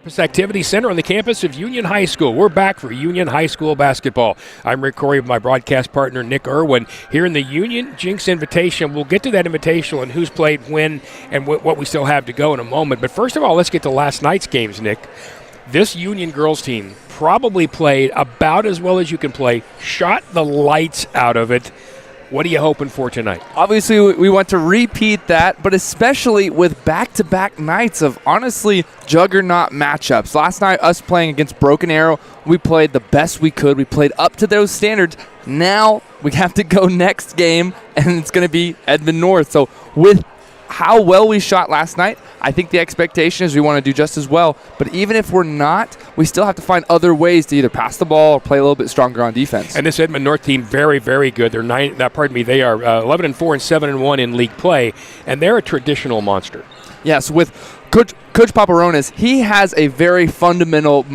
Campus Activity Center on the campus of Union High School. We're back for Union High School basketball. I'm Rick Corey with my broadcast partner Nick Irwin here in the Union Jinx Invitation. We'll get to that Invitational and who's played when and what we still have to go in a moment. But first of all, let's get to last night's games, Nick. This Union girls team probably played about as well as you can play, shot the lights out of it. What are you hoping for tonight? Obviously, we want to repeat that, but especially with back-to-back nights of, honestly, juggernaut matchups. Last night, us playing against Broken Arrow, we played the best we could. We played up to those standards. Now we have to go next game, and it's going to be Edmond North. So with how well we shot last night, I think the expectation is we want to do just as well. But even if we're not, we still have to find other ways to either pass the ball or play a little bit stronger on defense. And this Edmond North team, very, very good. They're they are 11-4 and 7-1 in league play, and they're a traditional monster. Yes, with Coach Paparonis, he has a very fundamental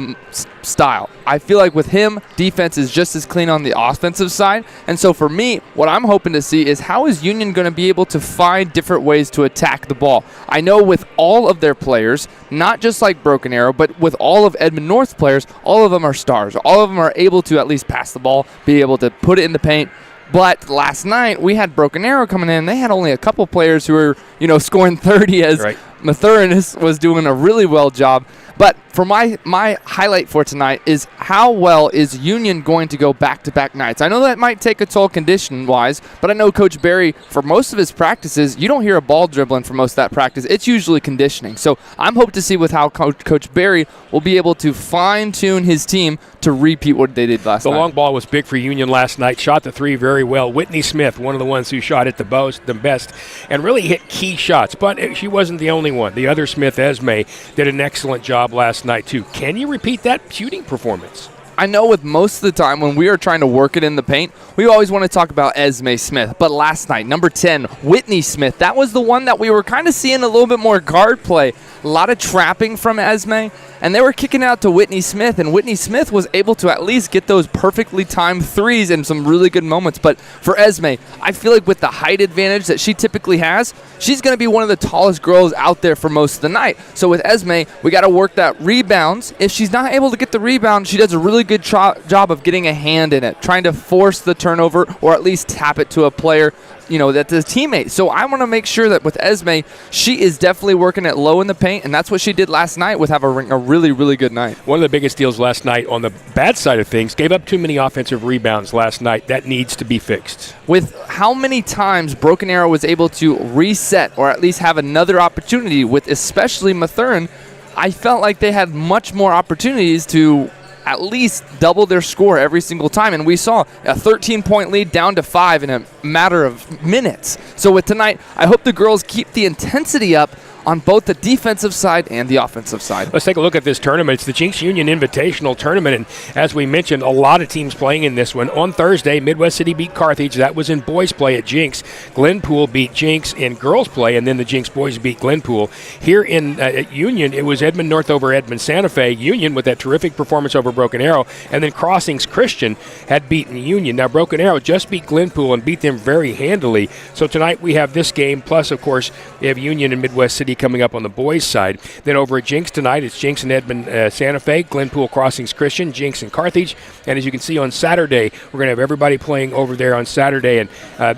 style. I feel like with him, defense is just as clean on the offensive side. And so for me, what I'm hoping to see is how is Union going to be able to find different ways to attack the ball? I know with all of their players, not just like Broken Arrow, but with all of Edmond North's players, all of them are stars. All of them are able to at least pass the ball, be able to put it in the paint. But last night, we had Broken Arrow coming in. They had only a couple players who were, scoring 30 as right. Mathurin was doing a really well job. But for my highlight for tonight is how well is Union going to go back-to-back nights. I know that might take a toll condition-wise, but I know Coach Barry, for most of his practices, you don't hear a ball dribbling for most of that practice. It's usually conditioning. So I'm hoping to see with how Coach Barry will be able to fine-tune his team to repeat what they did last night. The long ball was big for Union last night. Shot the three very well. Whitney Smith, one of the ones who shot it the best, and really hit key shots. But she wasn't the only one. The other Smith, Esme, did an excellent job last night too. Can you repeat that shooting performance? I know with most of the time when we are trying to work it in the paint, we always want to talk about Esme Smith. But last night, number 10, Whitney Smith, that was the one that we were kind of seeing a little bit more guard play. A lot of trapping from Esme, and they were kicking out to Whitney Smith, and Whitney Smith was able to at least get those perfectly timed threes in some really good moments. But for Esme, I feel like with the height advantage that she typically has, she's going to be one of the tallest girls out there for most of the night. So with Esme, we got to work that rebounds. If she's not able to get the rebound, she does a really good job of getting a hand in it, trying to force the turnover or at least tap it to a player, that's a teammate. So I want to make sure that with Esme, she is definitely working it low in the paint, and that's what she did last night with having a really, really good night. One of the biggest deals last night on the bad side of things, gave up too many offensive rebounds last night. That needs to be fixed. With how many times Broken Arrow was able to reset or at least have another opportunity with especially Mathurin, I felt like they had much more opportunities to at least double their score every single time. And we saw a 13-point lead down to 5 in a matter of minutes. So with tonight, I hope the girls keep the intensity up on both the defensive side and the offensive side. Let's take a look at this tournament. It's the Jinx Union Invitational Tournament, and as we mentioned, a lot of teams playing in this one. On Thursday, Midwest City beat Carthage. That was in boys play at Jinx. Glenpool beat Jinx in girls play, and then the Jinx boys beat Glenpool. Here in at Union, it was Edmond North over Edmond Santa Fe. Union with that terrific performance over Broken Arrow, and then Crossings Christian had beaten Union. Now, Broken Arrow just beat Glenpool and beat them very handily. So tonight we have this game, plus, of course, we have Union and Midwest City coming up on the boys' side. Then over at Jinx tonight, it's Jinx and Edmond Santa Fe, Glenpool Crossings Christian, Jinx and Carthage. And as you can see on Saturday, we're going to have everybody playing over there on Saturday. And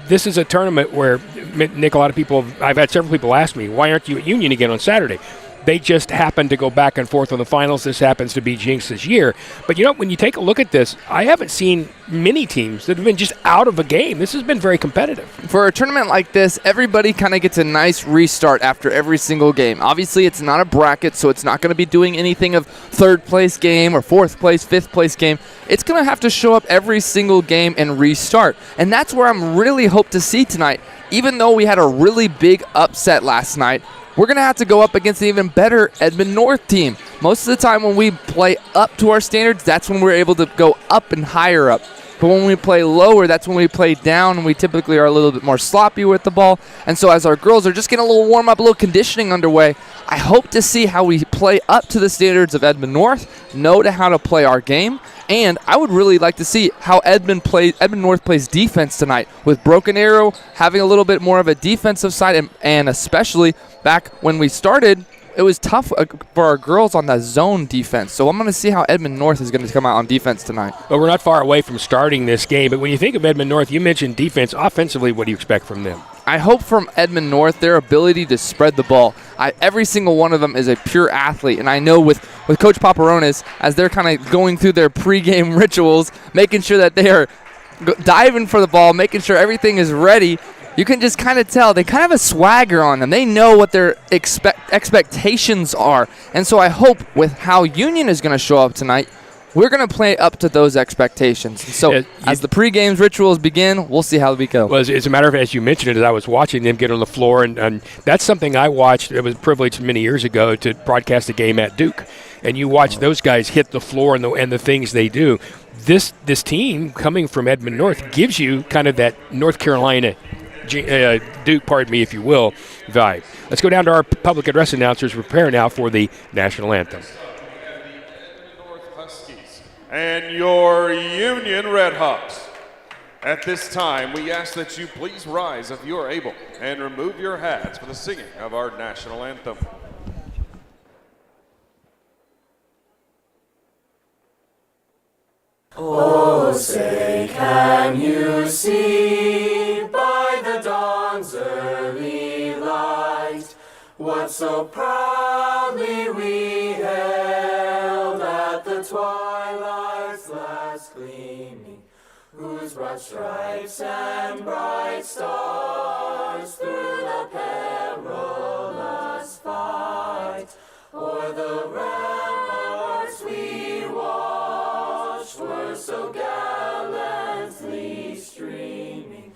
this is a tournament where, Nick, a lot of people, I've had several people ask me, why aren't you at Union again on Saturday? They just happen to go back and forth on the finals. This happens to be Jinx this year. But, when you take a look at this, I haven't seen many teams that have been just out of a game. This has been very competitive. For a tournament like this, everybody kind of gets a nice restart after every single game. Obviously, it's not a bracket, so it's not going to be doing anything of third place game or fourth place, fifth place game. It's going to have to show up every single game and restart. And that's where I'm really hope to see tonight. Even though we had a really big upset last night, we're going to have to go up against an even better Edmond North team. Most of the time when we play up to our standards, that's when we're able to go up and higher up. But when we play lower, that's when we play down, and we typically are a little bit more sloppy with the ball. And so as our girls are just getting a little warm-up, a little conditioning underway, I hope to see how we play up to the standards of Edmond North, know how to play our game, and I would really like to see how Edmond North plays defense tonight, with Broken Arrow having a little bit more of a defensive side, and especially back when we started, it was tough for our girls on that zone defense. So I'm going to see how Edmond North is going to come out on defense tonight. Well, we're not far away from starting this game, but when you think of Edmond North, you mentioned defense. Offensively, what do you expect from them? I hope from Edmond North their ability to spread the ball. Every single one of them is a pure athlete, and I know with Coach Paparonis, as they're kind of going through their pregame rituals, making sure that they are diving for the ball, making sure everything is ready, you can just kind of tell they kind of have a swagger on them. They know what their expectations are, and so I hope with how Union is going to show up tonight, we're going to play up to those expectations. So as the pregame rituals begin, we'll see how we go. Well, as a matter of fact, as you mentioned it, I was watching them get on the floor, and that's something I watched. It was a privilege many years ago to broadcast a game at Duke, and you watch those guys hit the floor and the things they do. This team coming from Edmond North gives you kind of that North Carolina Duke, pardon me, if you will, vibe. Let's go down to our public address announcers. Prepare now for the national anthem. And your Union Redhawks. At this time, we ask that you please rise if you are able and remove your hats for the singing of our national anthem. Oh, say, can you see by the dawn's early light what so proudly we hailed at the twilight's last gleaming, whose broad stripes and bright stars through the perilous fight o'er the ramparts we watched were so gallantly streaming,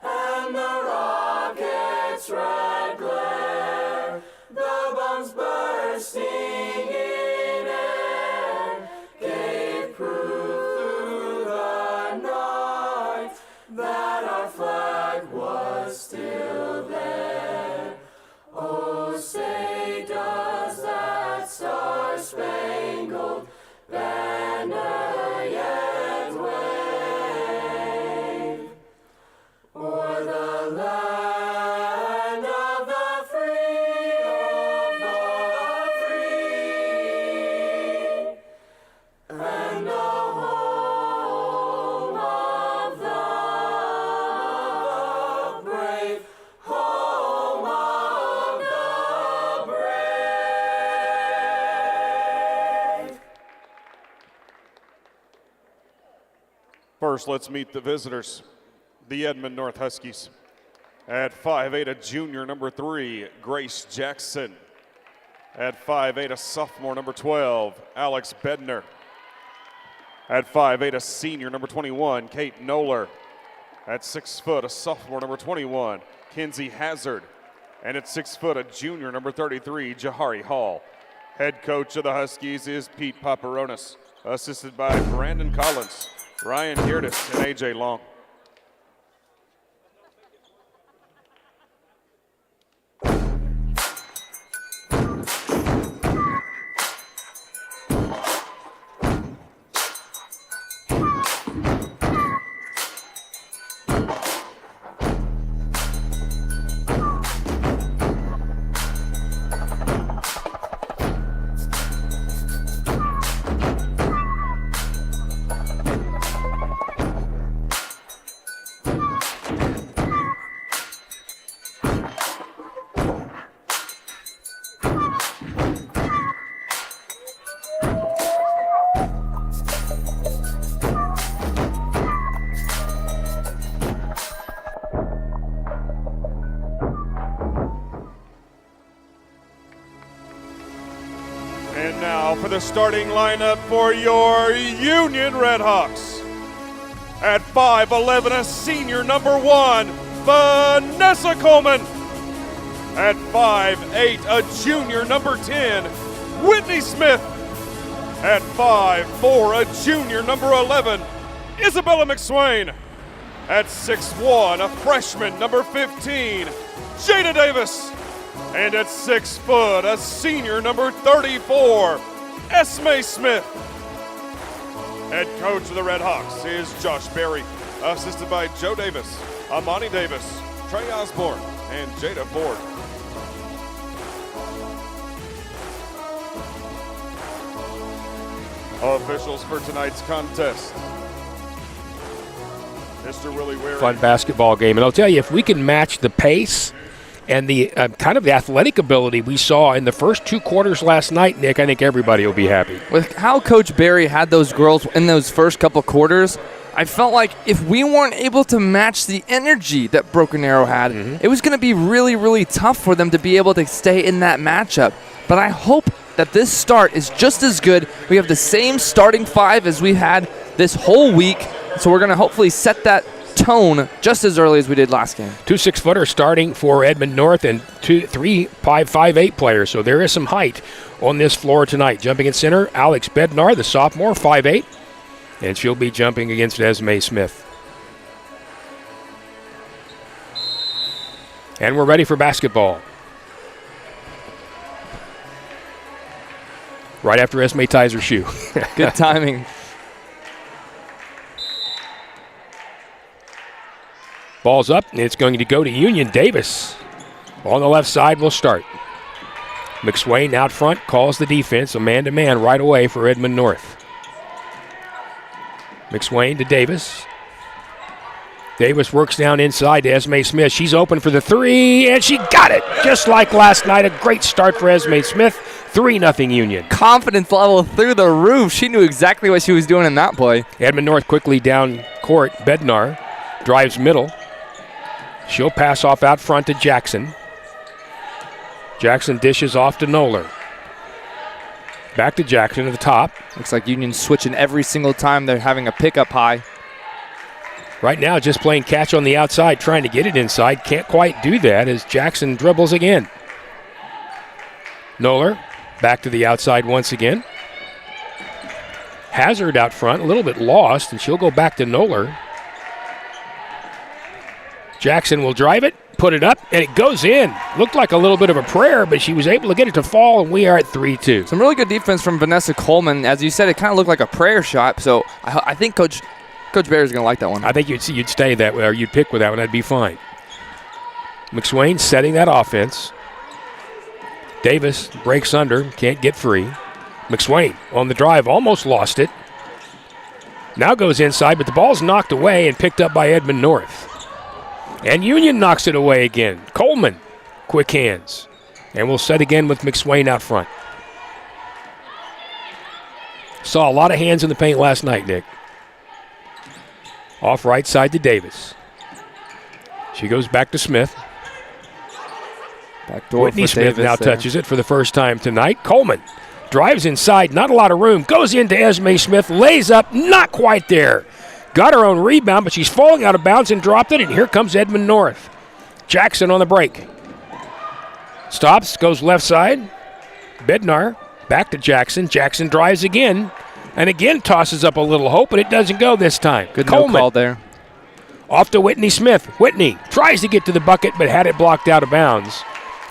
and the rocket's red glare, the bombs bursting in air, gave proof through the night that our flag was still there. Oh, say does that star-spangled banner yet wave o'er the land of the free, and the home of the brave, home of the brave. First, let's meet the visitors, the Edmond North Huskies. At 5'8", a junior, number 3, Grace Jackson. At 5'8", a sophomore, number 12, Alex Bedner. At 5'8", a senior, number 21, Kate Noller. At 6 foot, a sophomore, number 21, Kinsey Hazard. And at 6 foot, a junior, number 33, Jahari Hall. Head coach of the Huskies is Pete Paparonis, assisted by Brandon Collins, Ryan Geertis, and A.J. Long. And now for the starting lineup for your Union Redhawks. At 5'11", a senior, number 1, Vanessa Coleman. At 5'8", a junior, number 10, Whitney Smith. At 5'4", a junior, number 11, Isabella McSwain. At 6'1", a freshman, number 15, Jada Davis. And at 6 foot, a senior, number 34, Esme Smith. Head coach of the Redhawks is Josh Berry, assisted by Joe Davis, Amani Davis, Trey Osborne, and Jada Ford. Officials for tonight's contest. Mr. Willie Wary. Fun basketball game. And I'll tell you, if we can match the pace and the kind of the athletic ability we saw in the first 2 quarters last night, Nick, I think everybody will be happy. With how Coach Barry had those girls in those first couple quarters, I felt like if we weren't able to match the energy that Broken Arrow had, it was going to be really, really tough for them to be able to stay in that matchup. But I hope that this start is just as good. We have the same starting 5 as we had this whole week, so we're going to hopefully set that tone just as early as we did last game. 2 6-footers starting for Edmond North and 3 5'8" players, so there is some height on this floor tonight. Jumping in center, Alex Bednar, the sophomore, 5'8", and she'll be jumping against Esme Smith. And we're ready for basketball. Right after Esme ties her shoe. Good timing. Ball's up, and it's going to go to Union. Davis on the left side will start. McSwain out front calls the defense, a man-to-man right away for Edmond North. McSwain to Davis. Davis works down inside to Esme Smith. She's open for the 3, and she got it. Just like last night, a great start for Esme Smith. 3-0 Union. Confidence level through the roof. She knew exactly what she was doing in that play. Edmond North quickly down court. Bednar drives middle. She'll pass off out front to Jackson. Jackson dishes off to Noller. Back to Jackson at the top. Looks like Union's switching every single time they're having a pickup high. Right now just playing catch on the outside, trying to get it inside. Can't quite do that as Jackson dribbles again. Noller back to the outside once again. Hazard out front, a little bit lost, and she'll go back to Noller. Jackson will drive it, put it up, and it goes in. Looked like a little bit of a prayer, but she was able to get it to fall, and we are at 3-2. Some really good defense from Vanessa Coleman. As you said, it kind of looked like a prayer shot, so I think Coach Barry's going to like that one. I think you'd stay that way, or you'd pick with that one. That'd be fine. McSwain setting that offense. Davis breaks under, can't get free. McSwain on the drive, almost lost it. Now goes inside, but the ball's knocked away and picked up by Edmond North. And Union knocks it away again. Coleman, quick hands. And we'll set again with McSwain out front. Saw a lot of hands in the paint last night, Nick. Off right side to Davis. She goes back to Smith. Backdoor Whitney for Smith Davis now there. touches it for the first time tonight. Coleman drives inside, not a lot of room. Goes into Esme Smith, lays up, not quite there. Got her own rebound, but she's falling out of bounds and dropped it, and here comes Edmond North. Jackson on the break. Stops, goes left side. Bednar back to Jackson. Jackson drives again, and again tosses up a little hope, but it doesn't go this time. Good Coleman no call there. off to Whitney Smith. Whitney tries to get to the bucket, but had it blocked out of bounds.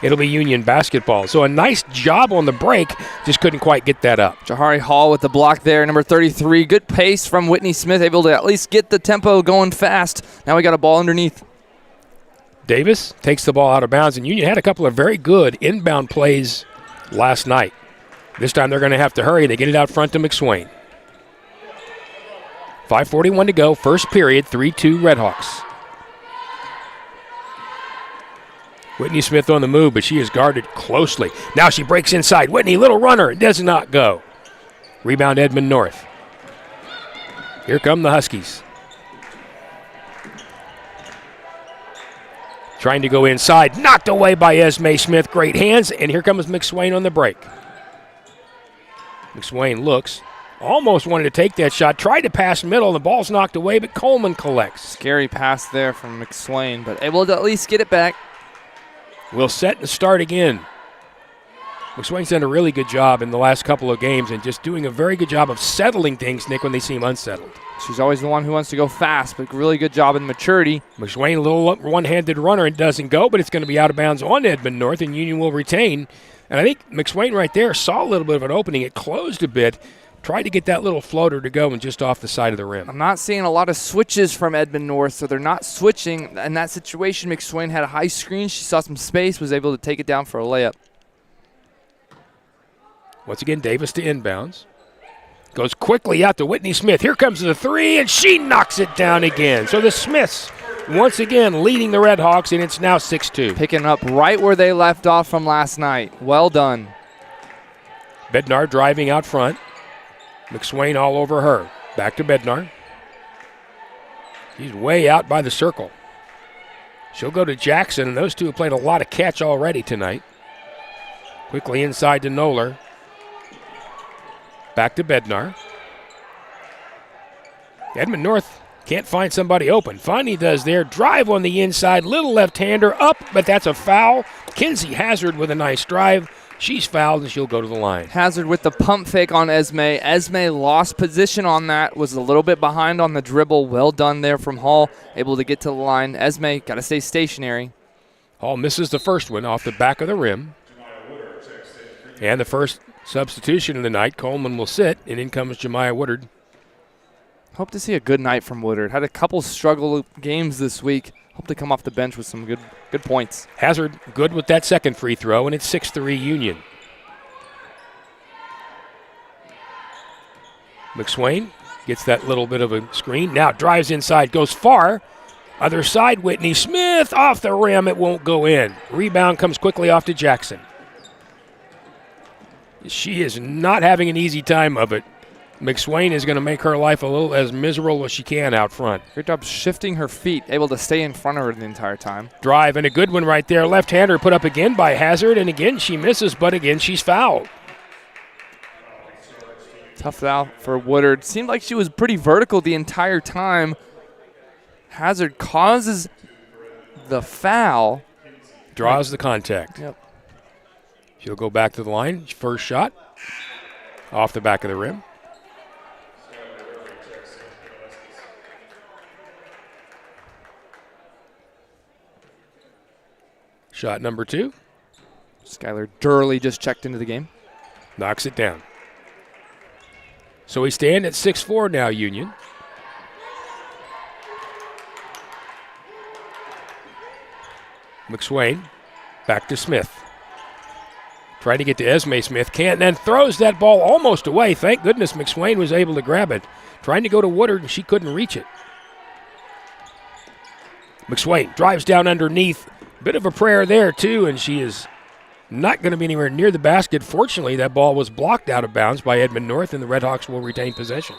It'll be Union basketball. So a nice job on the break, just couldn't quite get that up. Jahari Hall with the block there, number 33. Good pace from Whitney Smith, able to at least get the tempo going fast. Now we got a ball underneath. Davis takes the ball out of bounds, and Union had a couple of very good inbound plays last night. This time they're going to have to hurry. They get it out front to McSwain. 5:41 to go, first period, 3-2 Redhawks. Whitney Smith on the move, but she is guarded closely. Now she breaks inside. Whitney, little runner, does not go. Rebound Edmond North. Here come the Huskies. Trying to go inside, knocked away by Esme Smith. Great hands, and here comes McSwain on the break. McSwain looks, almost wanted to take that shot, tried to pass middle, and the ball's knocked away, but Coleman collects. Scary pass there from McSwain, but able to at least get it back. We'll set and start again. McSwain's done a really good job in the last couple of games and just doing a very good job of settling things, Nick, when they seem unsettled. She's always the one who wants to go fast, but really good job in maturity. McSwain, a little one-handed runner, and doesn't go, but it's going to be out of bounds on Edmond North, and Union will retain. And I think McSwain right there saw a little bit of an opening. It closed a bit, tried to get that little floater to go and just off the side of the rim. I'm not seeing a lot of switches from Edmond North, so they're not switching. In that situation, McSwain had a high screen. She saw some space, was able to take it down for a layup. Once again, Davis to inbounds. Goes quickly out to Whitney Smith. Here comes the three, and she knocks it down again. So the Smiths once again leading the Red Hawks, and it's now 6-2. Picking up right where they left off from last night. Well done. Bednar driving out front. McSwain all over her. Back to Bednar. She's way out by the circle. She'll go to Jackson, and those two have played a lot of catch already tonight. Quickly inside to Noller. Back to Bednar. Edmond North can't find somebody open. Finally does there. Drive on the inside. Little left-hander up, but that's a foul. Kinsey Hazard with a nice drive. She's fouled, and she'll go to the line. Hazard with the pump fake on Esme. Esme lost position on that, was a little bit behind on the dribble. Well done there from Hall, able to get to the line. Esme got to stay stationary. Hall misses the first one off the back of the rim. And the first substitution of the night, Coleman will sit, and in comes Jemiah Woodard. Hope to see a good night from Woodard. Had a couple struggle games this week. Hope to come off the bench with some good points. Hazard good with that second free throw, and it's 6-3 Union. McSwain gets that little bit of a screen. Now drives inside, goes far. Other side, Whitney Smith off the rim. It won't go in. Rebound comes quickly off to Jackson. She is not having an easy time of it. McSwain is going to make her life a little as miserable as she can out front. Great job shifting her feet, able to stay in front of her the entire time. Drive, and a good one right there. Left-hander put up again by Hazard, and again she misses, but again she's fouled. Tough foul for Woodard. Seemed like she was pretty vertical the entire time. Hazard causes the foul. Draws the contact. Yep. She'll go back to the line. First shot off the back of the rim. Shot number 2. Skylar Durley just checked into the game. Knocks it down. So we stand at 6-4 now, Union. McSwain back to Smith. Trying to get to Esme Smith. Can't, and then throws that ball almost away. Thank goodness McSwain was able to grab it. Trying to go to Woodard, and she couldn't reach it. McSwain drives down underneath. Bit of a prayer there, too, and she is not going to be anywhere near the basket. Fortunately, that ball was blocked out of bounds by Edmond North, and the Red Hawks will retain possession.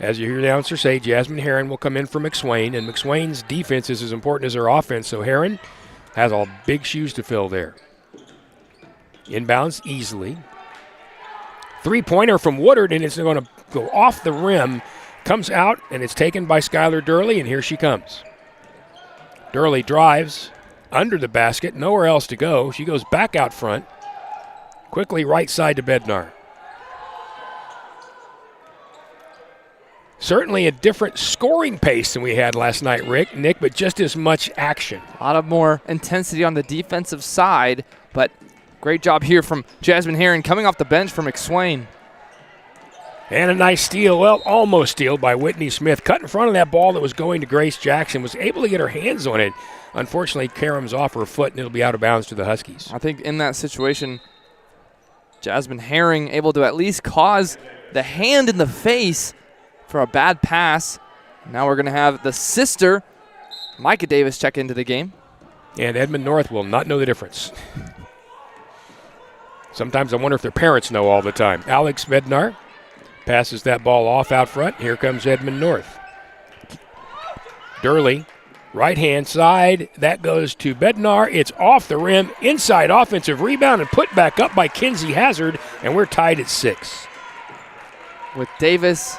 As you hear the announcer say, Jasmine Herron will come in for McSwain, and McSwain's defense is as important as her offense, so Herron has all big shoes to fill there. Inbounds easily. Three-pointer from Woodard, and it's going to go off the rim. Comes out, and it's taken by Skylar Durley, and here she comes. Durley drives under the basket, nowhere else to go. She goes back out front. Quickly right side to Bednar. Certainly a different scoring pace than we had last night, Nick, but just as much action. A lot of more intensity on the defensive side, but great job here from Jasmine Herron coming off the bench for McSwain. And a nice steal, well, almost steal by Whitney Smith. Cut in front of that ball that was going to Grace Jackson. Was able to get her hands on it. Unfortunately, Karam's off her foot, and it'll be out of bounds to the Huskies. I think in that situation, Jasmine Herring able to at least cause the hand in the face for a bad pass. Now we're going to have the sister, Micah Davis, check into the game. And Edmond North will not know the difference. Sometimes I wonder if their parents know all the time. Alex Bednar passes that ball off out front. Here comes Edmond North. Durley, right-hand side. That goes to Bednar. It's off the rim. Inside offensive rebound and put back up by Kinsey Hazard, and we're tied at 6. With Davis,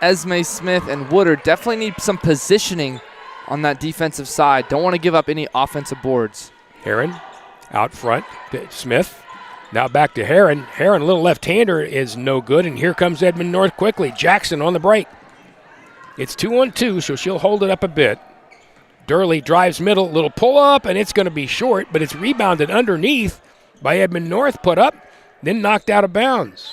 Esme Smith, and Woodard, definitely need some positioning on that defensive side. Don't want to give up any offensive boards. Herron out front. Smith. Now back to Herron. Herron, a little left-hander, is no good, and here comes Edmond North quickly. Jackson on the break. It's 2-on-2, so she'll hold it up a bit. Durley drives middle, little pull-up, and it's going to be short, but it's rebounded underneath by Edmond North, put up, then knocked out of bounds.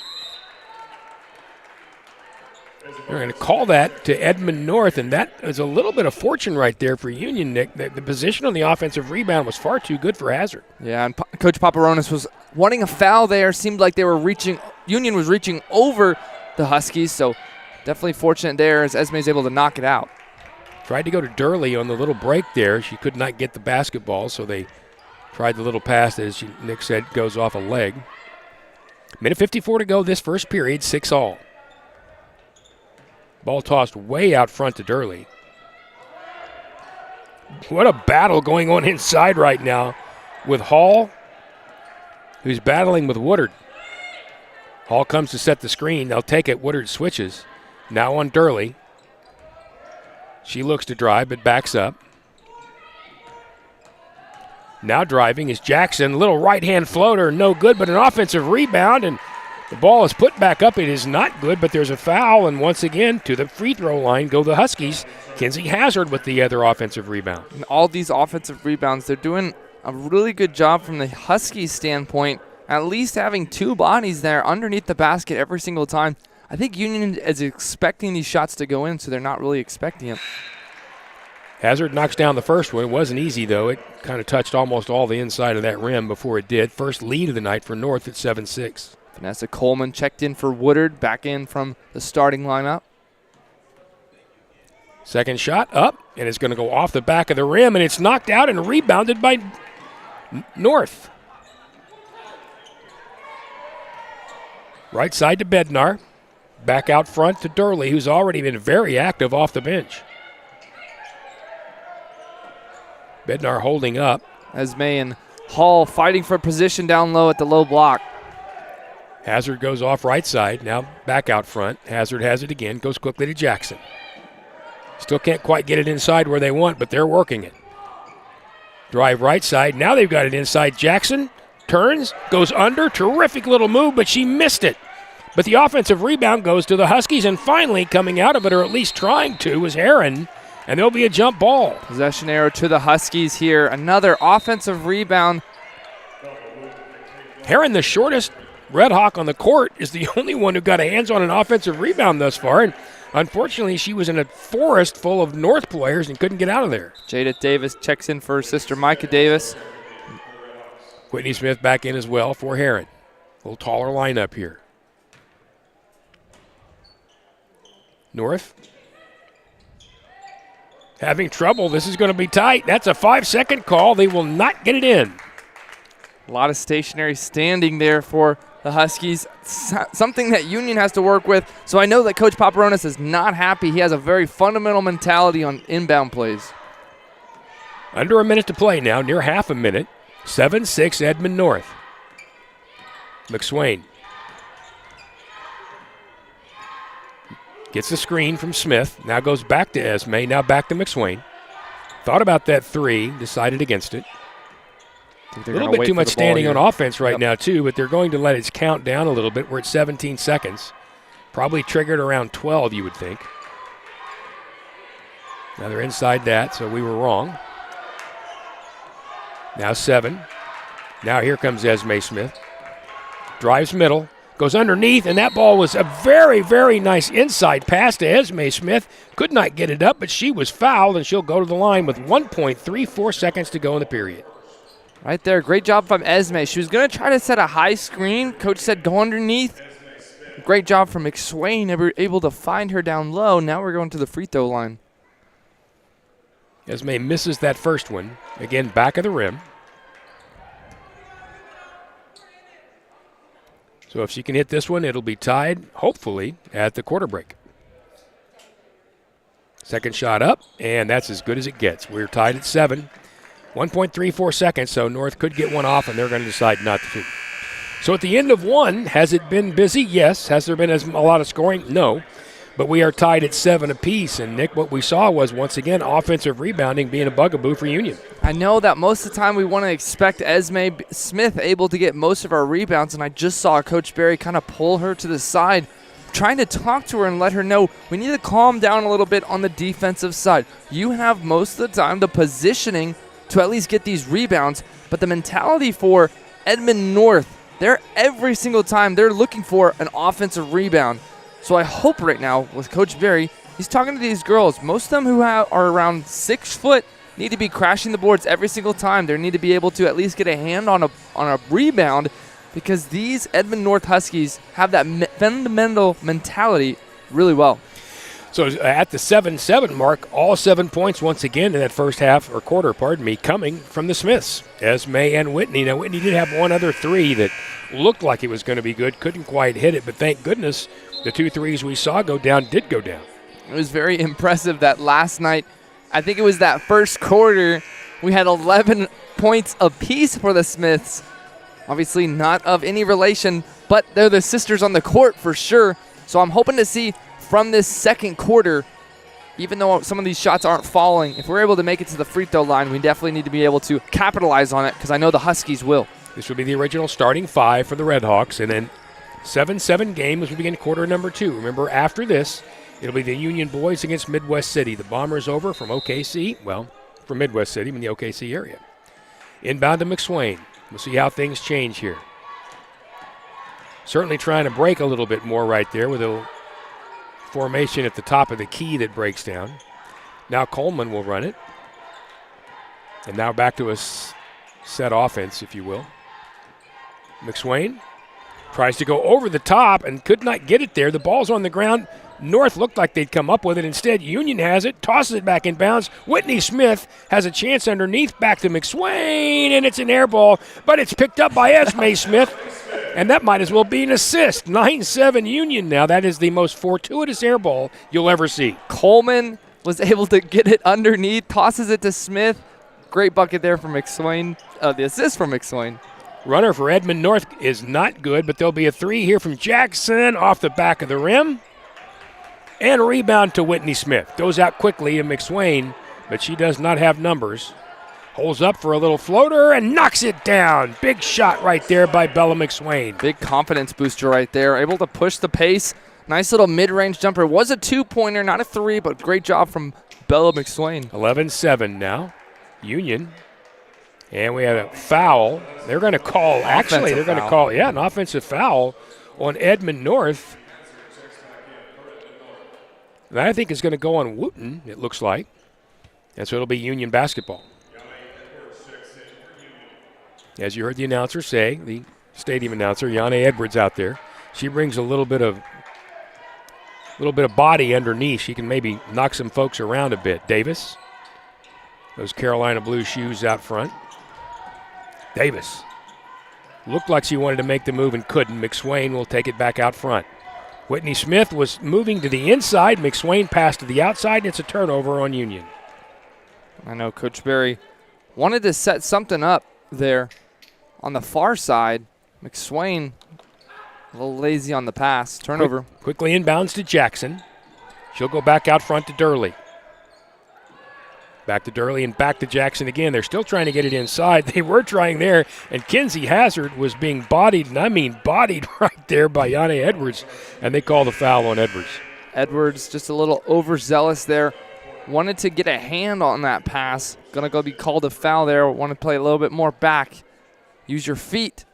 They're going to call that to Edmond North, and that is a little bit of fortune right there for Union, Nick. The position on the offensive rebound was far too good for Hazard. Yeah, and Coach Paparonis was wanting a foul there. Seemed like they were reaching, Union was reaching over the Huskies, so definitely fortunate there as Esme's able to knock it out. Tried to go to Durley on the little break there. She could not get the basketball, so they tried the little pass that, as Nick said, goes off a leg. Minute 54 to go this first period, 6-all. Ball tossed way out front to Durley. What a battle going on inside right now with Hall, who's battling with Woodard. Hall comes to set the screen. They'll take it. Woodard switches. Now on Durley. She looks to drive, but backs up. Now driving is Jackson. Little right-hand floater, no good, but an offensive rebound, and the ball is put back up. It is not good, but there's a foul, and once again, to the free throw line go the Huskies. Kinsey Hazard with the other offensive rebound. And all these offensive rebounds, they're doing a really good job from the Huskies standpoint, at least having two bodies there underneath the basket every single time. I think Union is expecting these shots to go in, so they're not really expecting it. Hazard knocks down the first one. It wasn't easy, though. It kind of touched almost all the inside of that rim before it did. First lead of the night for North at 7-6. Vanessa Coleman checked in for Woodard, back in from the starting lineup. Second shot up, and it's going to go off the back of the rim, and it's knocked out and rebounded by North. Right side to Bednar. Back out front to Durley, who's already been very active off the bench. Bednar holding up. Esme and Hall fighting for position down low at the low block. Hazard goes off right side, now back out front. Hazard has it again, goes quickly to Jackson. Still can't quite get it inside where they want, but they're working it. Drive right side, now they've got it inside. Jackson turns, goes under, terrific little move, but she missed it. But the offensive rebound goes to the Huskies, and finally coming out of it, or at least trying to, is Heron, and there'll be a jump ball. Possession arrow to the Huskies here. Another offensive rebound. Heron, the shortest Red Hawk on the court, is the only one who got a hands on an offensive rebound thus far, and unfortunately she was in a forest full of North players and couldn't get out of there. Jada Davis checks in for her sister Micah Davis. Whitney Smith back in as well for Heron. A little taller lineup here. North having trouble. This is going to be tight. That's a 5-second call. They will not get it in. A lot of stationary standing there for the Huskies, something that Union has to work with. So I know that Coach Paparonis is not happy. He has a very fundamental mentality on inbound plays. Under a minute to play now, near half a minute. 7-6 Edmond North. McSwain gets the screen from Smith. Now goes back to Esme. Now back to McSwain. Thought about that three. Decided against it. A little bit too much standing on offense right now, too, but they're going to let it count down a little bit. We're at 17 seconds. Probably triggered around 12, you would think. Now they're inside that, so we were wrong. Now 7. Now here comes Esme Smith. Drives middle. Goes underneath, and that ball was a very, very nice inside pass to Esme Smith. Could not get it up, but she was fouled, and she'll go to the line with 1.34 seconds to go in the period. Right there, great job from Esme. She was going to try to set a high screen. Coach said go underneath. Great job from McSwain, able to find her down low. Now we're going to the free throw line. Esme misses that first one. Again, back of the rim. So if she can hit this one, it'll be tied, hopefully, at the quarter break. Second shot up, and that's as good as it gets. We're tied at 7. 1.34 seconds, so North could get one off, and they're going to decide not to. So at the end of one, has it been busy? Yes. Has there been a lot of scoring? No. But we are tied at 7 apiece, and Nick, what we saw was, once again, offensive rebounding being a bugaboo for Union. I know that most of the time we want to expect Esme Smith able to get most of our rebounds, and I just saw Coach Berry kind of pull her to the side, trying to talk to her and let her know we need to calm down a little bit on the defensive side. You have most of the time the positioning to at least get these rebounds, but the mentality for Edmond North, they're every single time they're looking for an offensive rebound. So I hope right now with Coach Berry, he's talking to these girls. Most of them who are around 6 foot need to be crashing the boards every single time. They need to be able to at least get a hand on a rebound, because these Edmond North Huskies have that fundamental mentality really well. So at the 7-7 mark, all 7 points once again in that first half, or quarter, coming from the Smiths, Esme and Whitney. Now, Whitney did have one other three that looked like it was going to be good, couldn't quite hit it, but thank goodness the 2 threes we saw go down did go down. It was very impressive that last night, I think it was that first quarter, we had 11 points apiece for the Smiths. Obviously not of any relation, but they're the sisters on the court for sure. So I'm hoping to see from this second quarter, even though some of these shots aren't falling, if we're able to make it to the free throw line, we definitely need to be able to capitalize on it, because I know the Huskies will. This will be the original starting 5 for the Red Hawks, and then 7-7 game as we begin quarter number 2. Remember, after this, it'll be the Union boys against Midwest City. The Bombers over from OKC, well, from Midwest City in the OKC area. Inbound to McSwain. We'll see how things change here. Certainly trying to break a little bit more right there with a formation at the top of the key that breaks down. Now Coleman will run it. And now back to a set offense, if you will. McSwain tries to go over the top and could not get it there. The ball's on the ground. North looked like they'd come up with it. Instead, Union has it, tosses it back in bounds. Whitney Smith has a chance underneath, back to McSwain, and it's an air ball, but it's picked up by Esme Smith, and that might as well be an assist. 9-7 Union now. That is the most fortuitous air ball you'll ever see. Coleman was able to get it underneath, tosses it to Smith. Great bucket there for McSwain, the assist from McSwain. Runner for Edmond North is not good, but there'll be a 3 here from Jackson off the back of the rim. And a rebound to Whitney Smith. Goes out quickly to McSwain, but she does not have numbers. Holds up for a little floater and knocks it down. Big shot right there by Bella McSwain. Big confidence booster right there. Able to push the pace. Nice little mid-range jumper. Was a 2-pointer, not a 3, but great job from Bella McSwain. 11-7 now. Union. And we have a foul. They're going to call, actually, they're going to call, an offensive foul on Edmond North. And I think it's going to go on Wooten, it looks like. And so it'll be Union basketball. As you heard the announcer say, the stadium announcer, Yana Edwards out there, she brings a little bit of body underneath. She can maybe knock some folks around a bit. Davis, those Carolina blue shoes out front. Davis looked like she wanted to make the move and couldn't. McSwain will take it back out front. Whitney Smith was moving to the inside. McSwain passed to the outside, and it's a turnover on Union. I know Coach Berry wanted to set something up there on the far side. McSwain a little lazy on the pass. Turnover. Quickly inbounds to Jackson. She'll go back out front to Durley. Back to Durley and back to Jackson again. They're still trying to get it inside. They were trying there, and Kinsey Hazard was being bodied, and I mean bodied right there by Yana Edwards, and they call the foul on Edwards. Edwards just a little overzealous there. Wanted to get a hand on that pass. Gonna go be called a foul there. Want to play a little bit more back. Use your feet.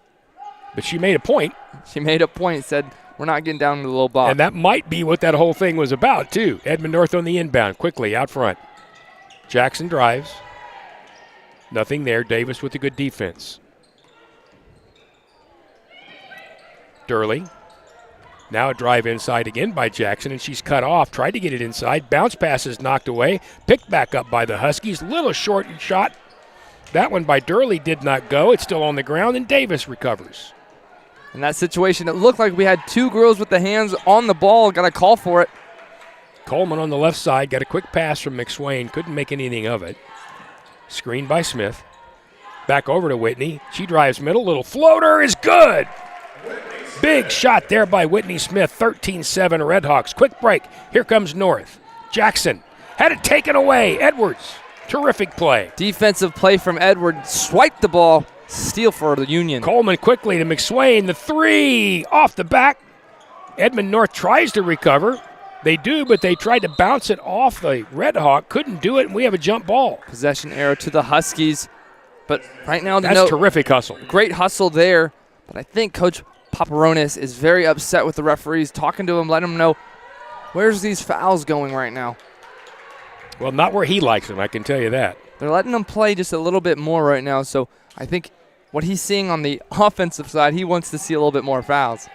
But she made a point. She made a point, said, we're not getting down to the low ball. And that might be what that whole thing was about, too. Edmond North on the inbound, quickly out front. Jackson drives. Nothing there. Davis with a good defense. Durley. Now a drive inside again by Jackson, and she's cut off. Tried to get it inside. Bounce pass is knocked away. Picked back up by the Huskies. Little short shot. That one by Durley did not go. It's still on the ground, and Davis recovers. In that situation, it looked like we had two girls with the hands on the ball. Got a call for it. Coleman on the left side got a quick pass from McSwain. Couldn't make anything of it. Screened by Smith. Back over to Whitney. She drives middle. Little floater is good. Big shot there by Whitney Smith. 13-7 Redhawks. Quick break. Here comes North. Jackson had it taken away. Edwards. Terrific play. Defensive play from Edwards. Swiped the ball. Steal for the Union. Coleman quickly to McSwain. The three off the back. Edmond North tries to recover. They do, but they tried to bounce it off the Red Hawk. Couldn't do it, and we have a jump ball. Possession error to the Huskies. But right now, that's terrific hustle. Great hustle there. But I think Coach Paparonis is very upset with the referees, talking to him, letting him know where's these fouls going right now. Well, not where he likes them, I can tell you that. They're letting him play just a little bit more right now, so I think what he's seeing on the offensive side, he wants to see a little bit more fouls.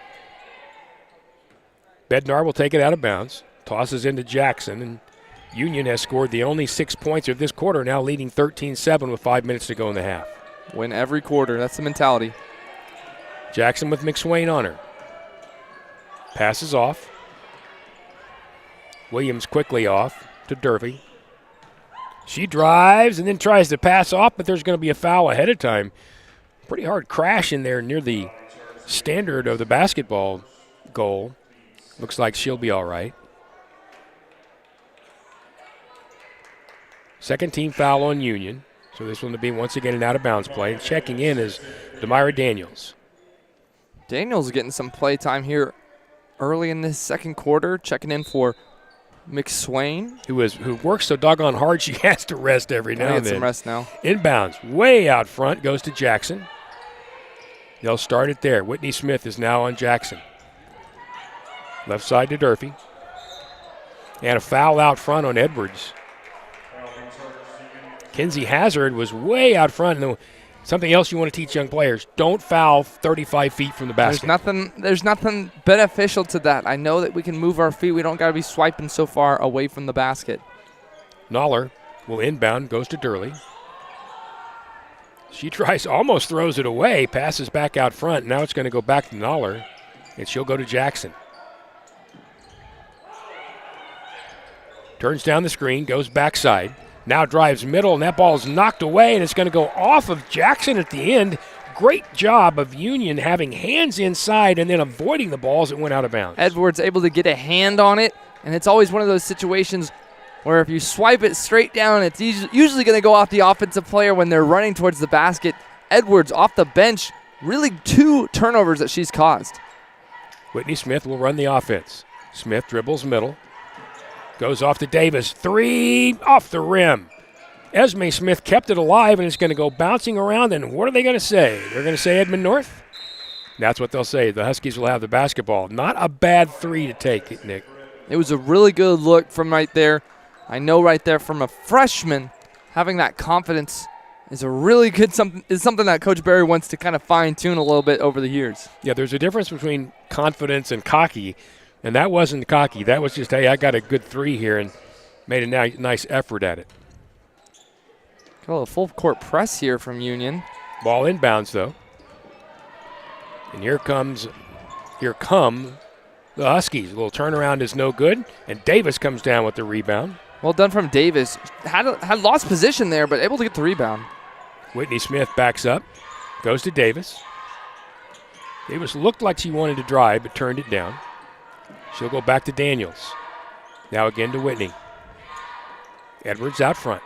Bednar will take it out of bounds, tosses into Jackson, and Union has scored the only 6 points of this quarter, now leading 13-7 with 5 minutes to go in the half. Win every quarter. That's the mentality. Jackson with McSwain on her. Passes off. Williams quickly off to Durfee. She drives and then tries to pass off, but there's going to be a foul ahead of time. Pretty hard crash in there near the standard of the basketball goal. Looks like she'll be all right. Second team foul on Union. So this one to be once again an out-of-bounds play. And checking in is Demira Daniels. Daniels getting some play time here early in this second quarter, checking in for McSwain. Who works so doggone hard she has to rest every now and Get then. some rest now. Inbounds, way out front, goes to Jackson. They'll start it there. Whitney Smith is now on Jackson. Left side to Durfee. And a foul out front on Edwards. Kinsey Hazard was way out front. And something else you want to teach young players, don't foul 35 feet from the basket. There's nothing beneficial to that. I know that we can move our feet. We don't got to be swiping so far away from the basket. Noller will inbound, goes to Durley. She almost throws it away, passes back out front. Now it's going to go back to Noller, and she'll go to Jackson. Turns down the screen, goes backside. Now drives middle, and that ball's knocked away, and it's going to go off of Jackson at the end. Great job of Union having hands inside and then avoiding the balls that went out of bounds. Edwards able to get a hand on it, and it's always one of those situations where if you swipe it straight down, it's usually going to go off the offensive player when they're running towards the basket. Edwards off the bench, really 2 turnovers that she's caused. Whitney Smith will run the offense. Smith dribbles middle. Goes off to Davis. 3 off the rim. Esme Smith kept it alive, and it's going to go bouncing around, and what are they going to say? They're going to say Edmond North? That's what they'll say. The Huskies will have the basketball. Not a bad 3 to take, Nick. It was a really good look from right there. I know right there from a freshman, having that confidence is a really good something that Coach Berry wants to kind of fine-tune a little bit over the years. Yeah, there's a difference between confidence and cocky, and that wasn't cocky. That was just, hey, I got a good 3 here and made a nice effort at it. Got a little full-court press here from Union. Ball inbounds, though. And here come the Huskies. A little turnaround is no good, and Davis comes down with the rebound. Well done from Davis. Had lost position there, but able to get the rebound. Whitney Smith backs up, goes to Davis. Davis looked like she wanted to drive, but turned it down. She'll go back to Daniels. Now again to Whitney. Edwards out front.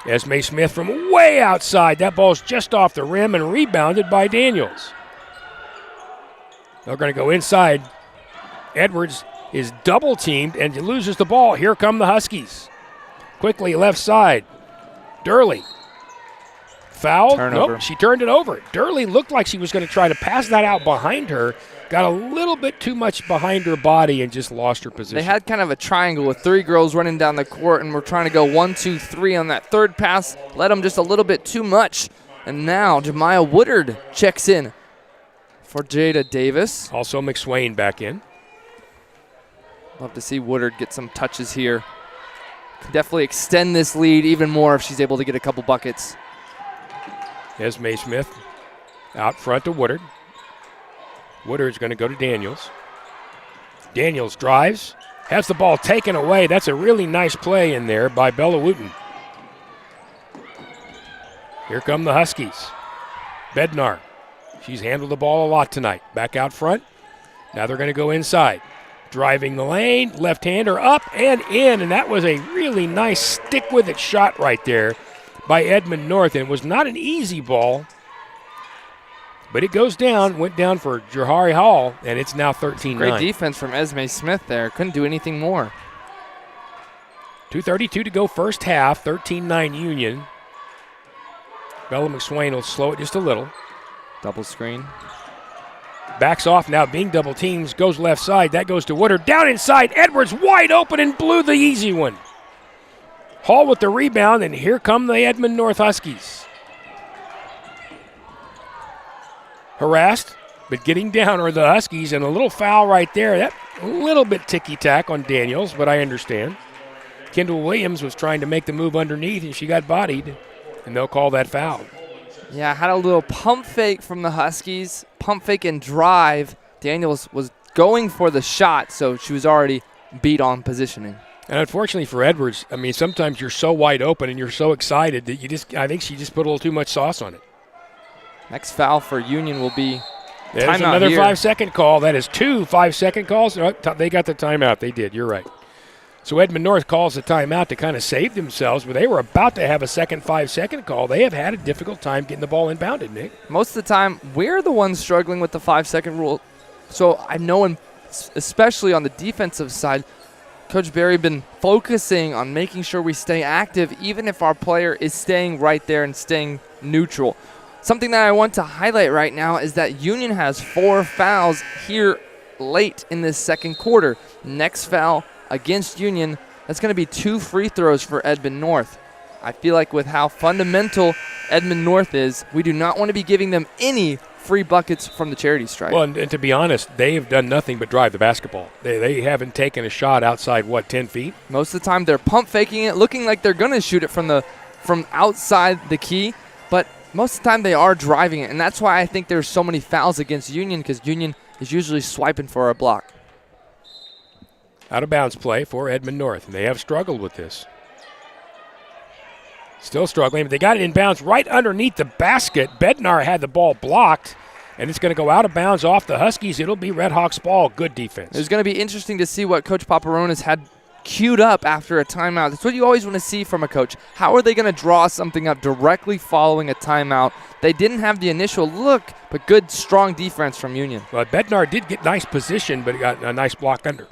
Esme Smith from way outside. That ball's just off the rim and rebounded by Daniels. They're going to go inside. Edwards is double teamed and loses the ball. Here come the Huskies. Quickly left side. Durley. Foul. Turnover. Nope, she turned it over. Durley looked like she was going to try to pass that out behind her. Got a little bit too much behind her body and just lost her position. They had kind of a triangle with 3 girls running down the court, and we're trying to go 1, 2, 3 on that third pass. Let them just a little bit too much. And now Jemiah Woodard checks in for Jada Davis. Also McSwain back in. Love to see Woodard get some touches here. Can definitely extend this lead even more if she's able to get a couple buckets. Esme Smith out front to Woodard. Woodard's going to go to Daniels. Daniels drives, has the ball taken away. That's a really nice play in there by Bella Wooten. Here come the Huskies. Bednar. She's handled the ball a lot tonight. Back out front. Now they're going to go inside. Driving the lane, left-hander up and in, and that was a really nice stick-with-it shot right there by Edmond North, and it was not an easy ball, but it goes down, went down for Johari Hall, and it's now 13-9. Great defense from Esme Smith there. Couldn't do anything more. 2:32 to go first half, 13-9 Union. Bella McSwain will slow it just a little. Double screen. Backs off now, being double teams, goes left side. That goes to Woodard. Down inside, Edwards wide open and blew the easy one. Hall with the rebound, and here come the Edmond North Huskies. Harassed, but getting down are the Huskies, and a little foul right there. That a little bit ticky-tack on Daniels, but I understand. Kendall Williams was trying to make the move underneath, and she got bodied, and they'll call that foul. Yeah, had a little pump fake from the Huskies. Pump fake and drive. Daniels was going for the shot, so she was already beat on positioning. And unfortunately for Edwards, I mean, sometimes you're so wide open and you're so excited that I think she just put a little too much sauce on it. Next foul for Union will be There's timeout another here. 5-second call. That is 2 5-second calls. Oh, they got the timeout. They did. You're right. So Edmond North calls the timeout to kind of save themselves, but they were about to have a second 5-second call. They have had a difficult time getting the ball inbounded, Nick. Most of the time, we're the ones struggling with the 5-second rule. So I know, especially on the defensive side, Coach Berry been focusing on making sure we stay active, even if our player is staying right there and staying neutral. Something that I want to highlight right now is that Union has 4 fouls here late in this second quarter. Next foul against Union, that's going to be 2 free throws for Edmond North. I feel like with how fundamental Edmond North is, we do not want to be giving them any free buckets from the charity stripe. Well, and to be honest, they have done nothing but drive the basketball. They haven't taken a shot outside, 10 feet? Most of the time they're pump faking it, looking like they're going to shoot it from outside the key, but most of the time they are driving it, and that's why I think there's so many fouls against Union, because Union is usually swiping for a block. Out of bounds play for Edmond North, and they have struggled with this. Still struggling, but they got it in bounds right underneath the basket. Bednar had the ball blocked, and it's going to go out of bounds off the Huskies. It'll be Red Hawks ball. Good defense. It's going to be interesting to see what Coach Paparonis had queued up after a timeout. That's what you always want to see from a coach. How are they going to draw something up directly following a timeout? They didn't have the initial look, but good, strong defense from Union. Well, Bednar did get nice position, but he got a nice block under.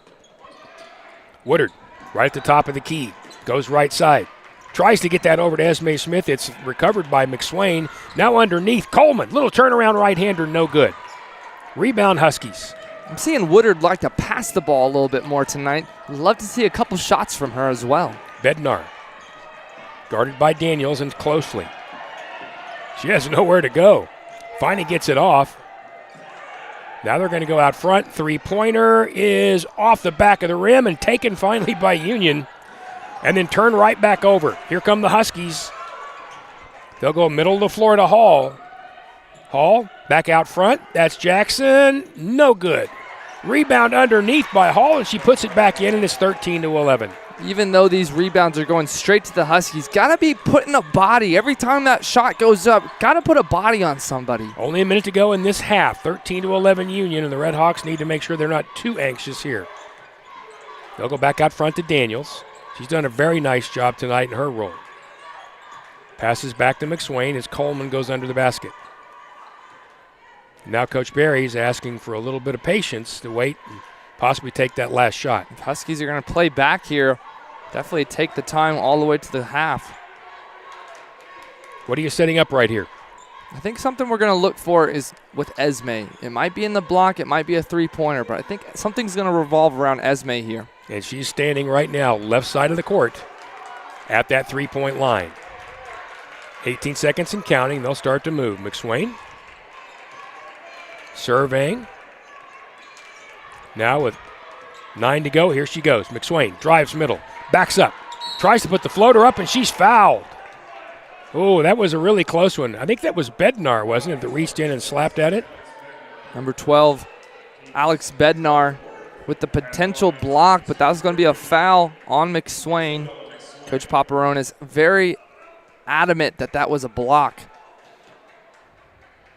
Woodard, right at the top of the key, goes right side. Tries to get that over to Esme Smith. It's recovered by McSwain. Now underneath, Coleman. Little turnaround right-hander, no good. Rebound Huskies. I'm seeing Woodard like to pass the ball a little bit more tonight. I'd love to see a couple shots from her as well. Bednar, guarded by Daniels and closely. She has nowhere to go. Finally gets it off. Now they're going to go out front. Three-pointer is off the back of the rim and taken finally by Union. And then turn right back over. Here come the Huskies. They'll go middle of the floor to Hall. Hall back out front. That's Jackson. No good. Rebound underneath by Hall, and she puts it back in, and it's 13-11. Even though these rebounds are going straight to the Huskies, got to be putting a body. Every time that shot goes up, got to put a body on somebody. Only a minute to go in this half. 13-11 Union, and the Red Hawks need to make sure they're not too anxious here. They'll go back out front to Daniels. She's done a very nice job tonight in her role. Passes back to McSwain as Coleman goes under the basket. Now Coach Berry's asking for a little bit of patience to wait and possibly take that last shot. If Huskies are going to play back here, definitely take the time all the way to the half. What are you setting up right here? I think something we're going to look for is with Esme. It might be in the block, it might be a three-pointer, but I think something's going to revolve around Esme here. And she's standing right now left side of the court at that three-point line. 18 seconds and counting. They'll start to move. McSwain surveying. Now with 9 to go, here she goes. McSwain drives middle, backs up, tries to put the floater up, and she's fouled. Oh, that was a really close one. I think that was Bednar, wasn't it, that reached in and slapped at it? Number 12, Alex Bednar with the potential block, but that was going to be a foul on McSwain. Coach Paparonis very adamant that that was a block.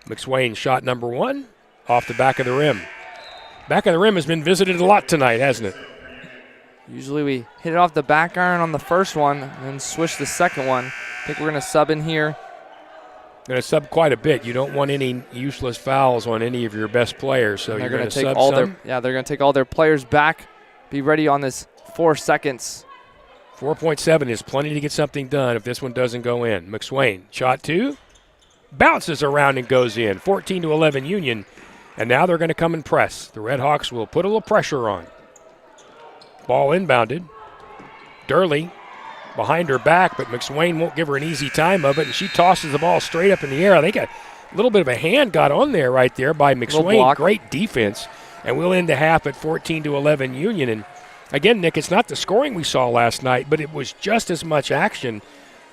McSwain shot number 1 off the back of the rim. Back of the rim has been visited a lot tonight, hasn't it? Usually we hit it off the back iron on the first one and then swish the second one. I think we're going to sub in here. Going to sub quite a bit. You don't want any useless fouls on any of your best players, so you're going to take sub all some. they're going to take all their players back. Be ready on this 4 seconds. 4.7 is plenty to get something done if this one doesn't go in. McSwain, shot 2, bounces around and goes in. 14-11 Union. And now they're going to come and press. The Red Hawks will put a little pressure on. Ball inbounded. Durley behind her back, but McSwain won't give her an easy time of it, and she tosses the ball straight up in the air. I think a little bit of a hand got on there right there by McSwain. Great defense. And we'll end the half at 14-11 Union. And again, Nick, it's not the scoring we saw last night, but it was just as much action.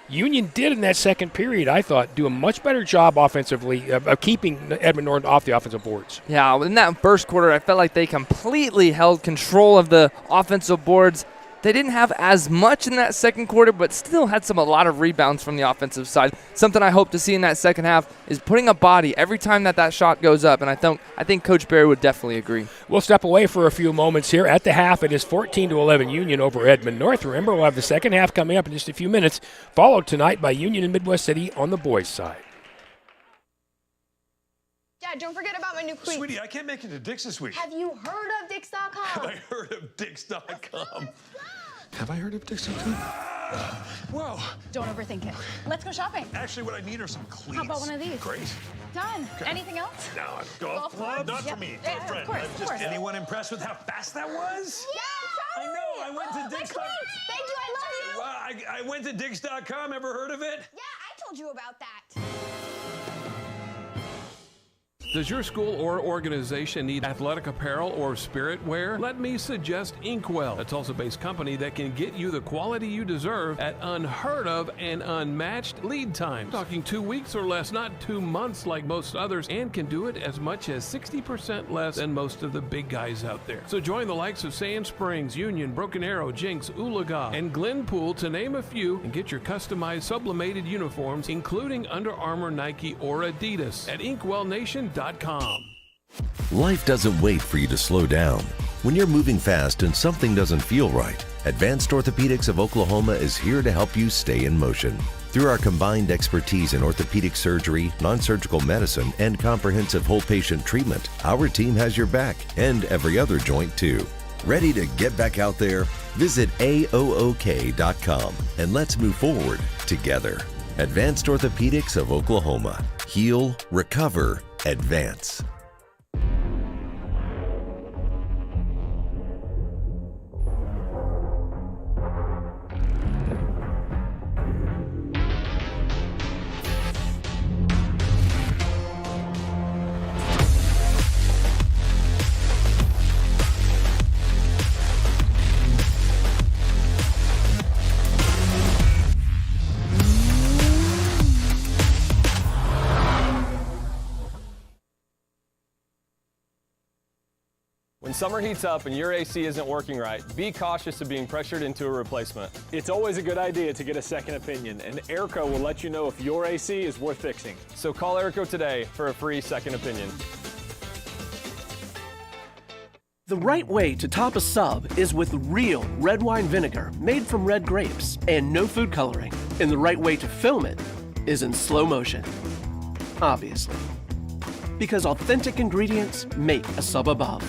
Union did in that second period, I thought, do a much better job offensively of keeping Edmond Norton off the offensive boards. Yeah, in that first quarter, I felt like they completely held control of the offensive boards. They didn't have as much in that second quarter, but still had a lot of rebounds from the offensive side. Something I hope to see in that second half is putting a body every time that shot goes up, and I think Coach Barry would definitely agree. We'll step away for a few moments here. At the half, it is 14-11 Union over Edmond North. Remember, we'll have the second half coming up in just a few minutes, followed tonight by Union and Midwest City on the boys' side. Dad, don't forget about my new cleats. Sweetie, I can't make it to Dick's this week. Have you heard of Dix.com? Have I heard of Dix.com? Have I heard of Dix.com? Whoa. Don't overthink it. Let's go shopping. Actually, what I need are some cleats. How about one of these? Great. Done. Anything else? No, golf club? Not for me. Yeah, For a friend. of course, I'm of just course. anyone impressed with how fast that was? Yeah, I totally. know. I went to My Dix.com. cleats. Thank you. I love you. Well, I went to Dix.com. Ever heard of it? Yeah, I told you about that. Does your school or organization need athletic apparel or spirit wear? Let me suggest Inkwell, a Tulsa-based company that can get you the quality you deserve at unheard of and unmatched lead times. Talking 2 weeks or less, not 2 months like most others, and can do it as much as 60% less than most of the big guys out there. So join the likes of Sand Springs, Union, Broken Arrow, Jinx, Oolaga, and Glenpool, to name a few, and get your customized sublimated uniforms, including Under Armour, Nike, or Adidas at InkwellNation.com. Life doesn't wait for you to slow down. When you're moving fast and something doesn't feel right, Advanced Orthopedics of Oklahoma is here to help you stay in motion. Through our combined expertise in orthopedic surgery, non-surgical medicine, and comprehensive whole patient treatment, our team has your back and every other joint too. Ready to get back out there? Visit AOOK.com and let's move forward together. Advanced Orthopedics of Oklahoma. Heal, recover, advance. When summer heats up and your AC isn't working right, be cautious of being pressured into a replacement. It's always a good idea to get a second opinion, and Airco will let you know if your AC is worth fixing. So call Airco today for a free second opinion. The right way to top a sub is with real red wine vinegar made from red grapes and no food coloring. And the right way to film it is in slow motion. Obviously. Because authentic ingredients make a sub above.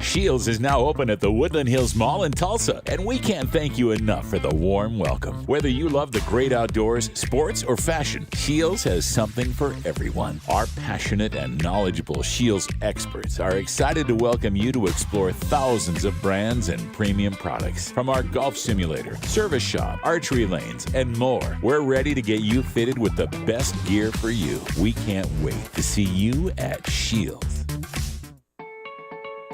Shields is now open at the Woodland Hills Mall in Tulsa, and we can't thank you enough for the warm welcome. Whether you love the great outdoors, sports, or fashion, Shields has something for everyone. Our passionate and knowledgeable Shields experts are excited to welcome you to explore thousands of brands and premium products. From our golf simulator, service shop, archery lanes, and more, we're ready to get you fitted with the best gear for you. We can't wait to see you at Shields.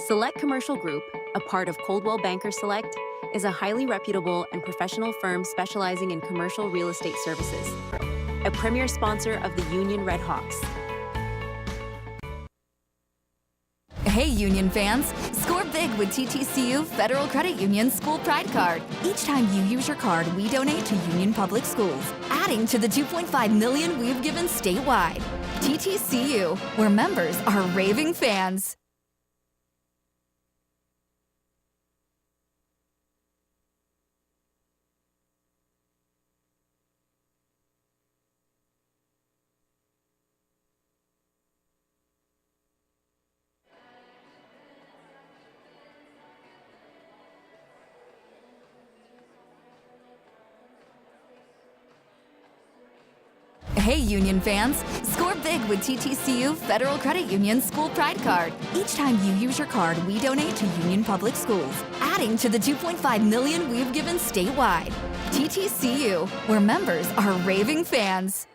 Select Commercial Group, a part of Coldwell Banker Select, is a highly reputable and professional firm specializing in commercial real estate services, a premier sponsor of the Union Red Hawks. Hey Union fans, score big with TTCU Federal Credit Union School Pride Card. Each time you use your card, we donate to Union Public Schools, adding to the $2.5 million we've given statewide. TTCU, where members are raving fans. Hey, Union fans! Score big with TTCU Federal Credit Union School Pride Card. Each time you use your card, we donate to Union Public Schools, adding to the $2.5 million we've given statewide. TTCU, where members are raving fans.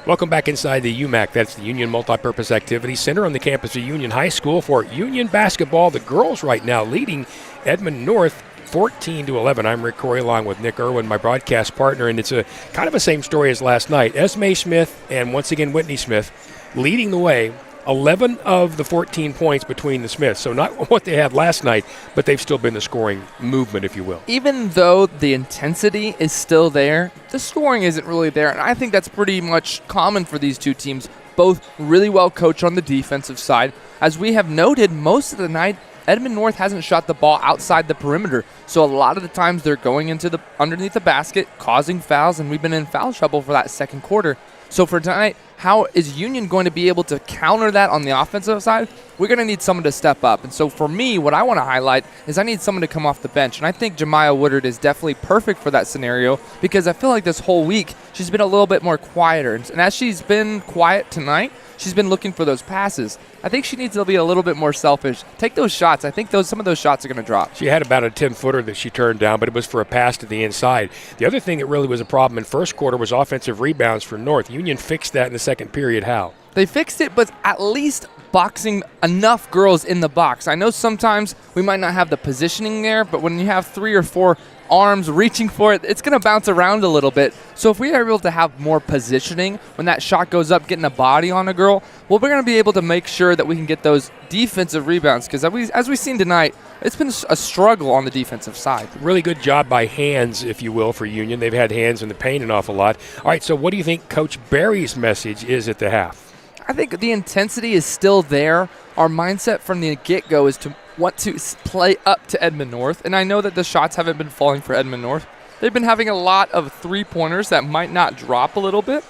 Welcome back inside the UMAC. That's the Union Multipurpose Activity Center on the campus of Union High School for Union basketball. The girls right now leading Edmond North 14-11. I'm Rick Corey along with Nick Irwin, my broadcast partner, and it's a kind of the same story as last night. Esme Smith and once again Whitney Smith leading the way. 11 of the 14 points between the Smiths. So not what they had last night, but they've still been the scoring movement, if you will. Even though the intensity is still there, the scoring isn't really there. And I think that's pretty much common for these two teams. Both really well coached on the defensive side. As we have noted, most of the night, Edmond North hasn't shot the ball outside the perimeter. So a lot of the times they're going into the underneath the basket, causing fouls, and we've been in foul trouble for that second quarter. So for tonight, how is Union going to be able to counter that on the offensive side? We're going to need someone to step up. And so for me, what I want to highlight is I need someone to come off the bench. And I think Jemiah Woodard is definitely perfect for that scenario because I feel like this whole week she's been a little bit more quieter. And as she's been quiet tonight, she's been looking for those passes. I think she needs to be a little bit more selfish. Take those shots. I think some of those shots are going to drop. She had about a 10-footer that she turned down, but it was for a pass to the inside. The other thing that really was a problem in first quarter was offensive rebounds for North. Union fixed that in the second period. How? They fixed it, but at least boxing enough girls in the box. I know sometimes we might not have the positioning there, but when you have 3 or 4 arms reaching for it, it's going to bounce around a little bit. So if we are able to have more positioning when that shot goes up, getting a body on a girl, well, we're going to be able to make sure that we can get those defensive rebounds because as we've seen tonight, it's been a struggle on the defensive side. Really good job by hands, if you will, for Union. They've had hands in the paint an awful lot. All right, so what do you think Coach Barry's message is at the half? I think the intensity is still there. Our mindset from the get-go is to want to play up to Edmond North, and I know that the shots haven't been falling for Edmond North. They've been having a lot of three-pointers that might not drop a little bit,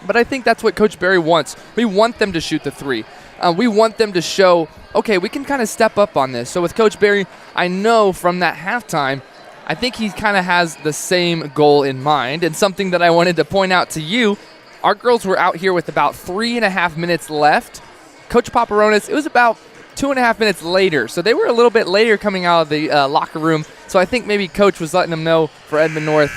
but I think that's what Coach Barry wants. We want them to shoot the three. We want them to show, okay, we can kind of step up on this. So with Coach Barry, I know from that halftime, I think he kind of has the same goal in mind, and something that I wanted to point out to you, our girls were out here with about 3.5 minutes left. Coach Paparonis, it was about 2.5 minutes later. So they were a little bit later coming out of the locker room. So I think maybe Coach was letting them know for Edmond North,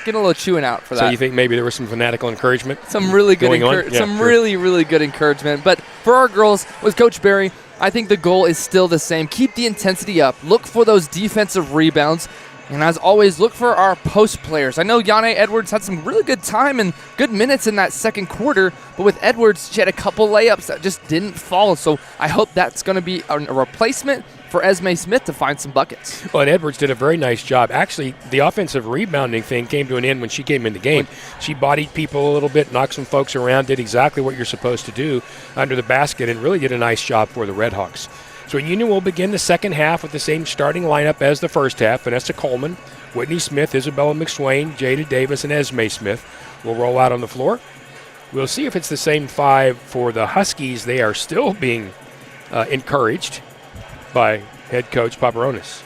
get a little chewing out for that. So you think maybe there was some fanatical encouragement? Some really good really good encouragement. But for our girls, with Coach Barry, I think the goal is still the same. Keep the intensity up. Look for those defensive rebounds. And as always, look for our post players. I know Yane Edwards had some really good time and good minutes in that second quarter, but with Edwards, she had a couple layups that just didn't fall. So I hope that's going to be a replacement for Esme Smith to find some buckets. Well, and Edwards did a very nice job. Actually, the offensive rebounding thing came to an end when she came in the game. She bodied people a little bit, knocked some folks around, did exactly what you're supposed to do under the basket, and really did a nice job for the Redhawks. So Union will begin the second half with the same starting lineup as the first half. Vanessa Coleman, Whitney Smith, Isabella McSwain, Jada Davis, and Esme Smith will roll out on the floor. We'll see if it's the same five for the Huskies. They are still being encouraged by head coach Paparonis,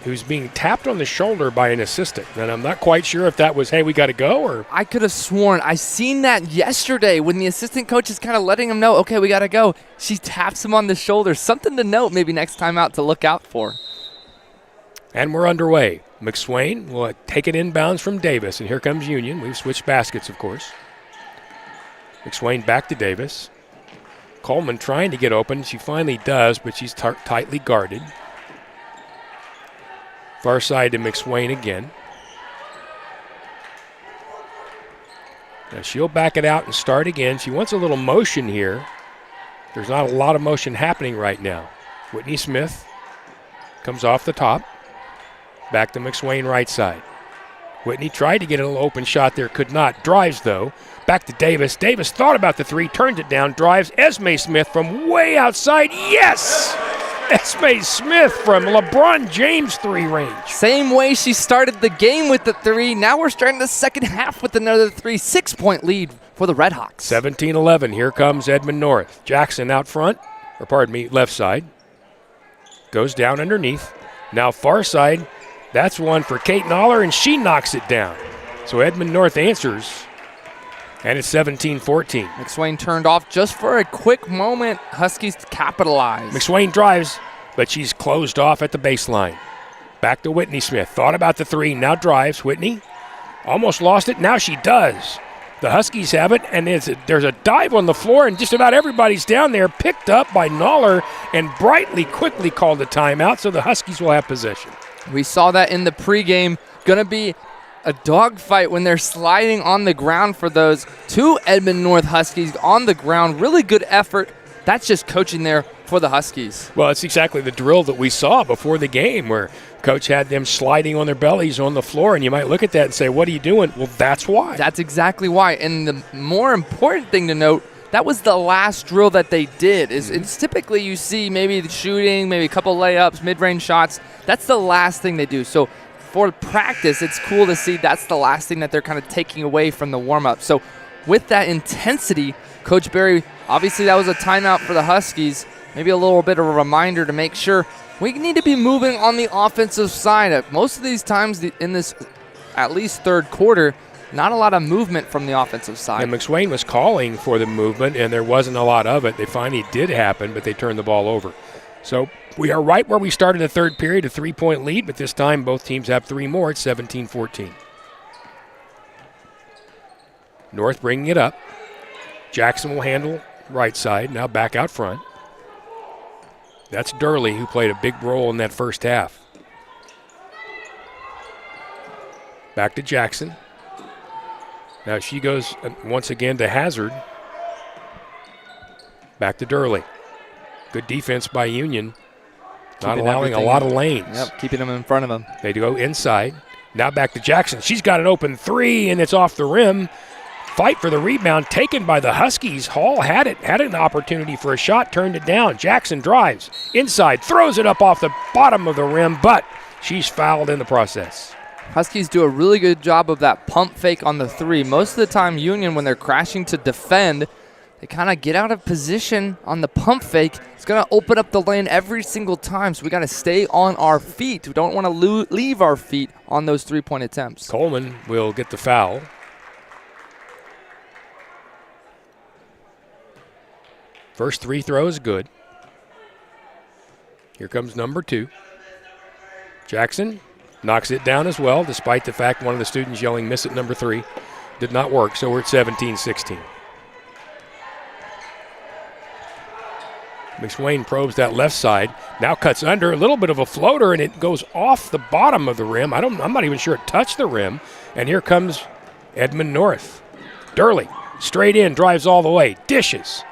who's being tapped on the shoulder by an assistant. And I'm not quite sure if that was, hey, we got to go, or... I could have sworn I seen that yesterday when the assistant coach is kind of letting him know, okay, we got to go. She taps him on the shoulder. Something to note maybe next time out to look out for. And we're underway. McSwain will take it inbounds from Davis, and here comes Union. We've switched baskets, of course. McSwain back to Davis. Coleman trying to get open. She finally does, but she's tightly guarded. Far side to McSwain again. Now she'll back it out and start again. She wants a little motion here. There's not a lot of motion happening right now. Whitney Smith comes off the top. Back to McSwain right side. Whitney tried to get a little open shot there, could not. Drives, though. Back to Davis. Davis thought about the three, turned it down, drives. Esme Smith from way outside. Yes! Esme Smith from LeBron James three range. Same way she started the game with the three. Now we're starting the second half with another 3. 6-point lead for the Redhawks. 17-11. Here comes Edmond North. Jackson out front, or pardon me, left side. Goes down underneath. Now far side. That's one for Kate Noller, and she knocks it down. So Edmond North answers, and it's 17-14. McSwain turned off just for a quick moment. Huskies capitalize. McSwain drives, but she's closed off at the baseline. Back to Whitney Smith. Thought about the three, now drives. Whitney almost lost it. Now she does. The Huskies have it, and there's a dive on the floor, and just about everybody's down there, picked up by Noller, and Brightly quickly called a timeout, so the Huskies will have possession. We saw that in the pregame. Going to be a dogfight when they're sliding on the ground for those two Edmond North Huskies on the ground. Really good effort. That's just coaching there for the Huskies. Well, it's exactly the drill that we saw before the game where Coach had them sliding on their bellies on the floor, and you might look at that and say, what are you doing? Well, that's why. That's exactly why. And the more important thing to note, that was the last drill that they did. It's typically you see maybe the shooting, maybe a couple layups, mid-range shots. That's the last thing they do. So for practice, it's cool to see that's the last thing that they're kind of taking away from the warm-up. So with that intensity, Coach Barry, obviously that was a timeout for the Huskies. Maybe a little bit of a reminder to make sure we need to be moving on the offensive side. Most of these times in this at least third quarter, not a lot of movement from the offensive side. And McSwain was calling for the movement, and there wasn't a lot of it. They finally did happen, but they turned the ball over. So we are right where we started the third period, a 3-point lead, but this time both teams have 3 more. It's 17-14. North bringing it up. Jackson will handle right side, now back out front. That's Durley, who played a big role in that first half. Back to Jackson. Now she goes once again to Hazard. Back to Durley. Good defense by Union. Not allowing a lot of lanes. Yep, keeping them in front of them. They go inside. Now back to Jackson. She's got an open three, and it's off the rim. Fight for the rebound taken by the Huskies. Hall had an opportunity for a shot, turned it down. Jackson drives inside, throws it up off the bottom of the rim, but she's fouled in the process. Huskies do a really good job of that pump fake on the three. Most of the time, Union, when they're crashing to defend, they kind of get out of position on the pump fake. It's going to open up the lane every single time, so we got to stay on our feet. We don't want to leave our feet on those three-point attempts. Coleman will get the foul. First three throws good. Here comes number 2. Jackson knocks it down as well, despite the fact one of the students yelling miss at number 3 did not work, so we're at 17-16. McSwain probes that left side, now cuts under, a little bit of a floater, and it goes off the bottom of the rim. I'm not even sure it touched the rim. And here comes Edmond North. Durley, straight in, drives all the way, dishes.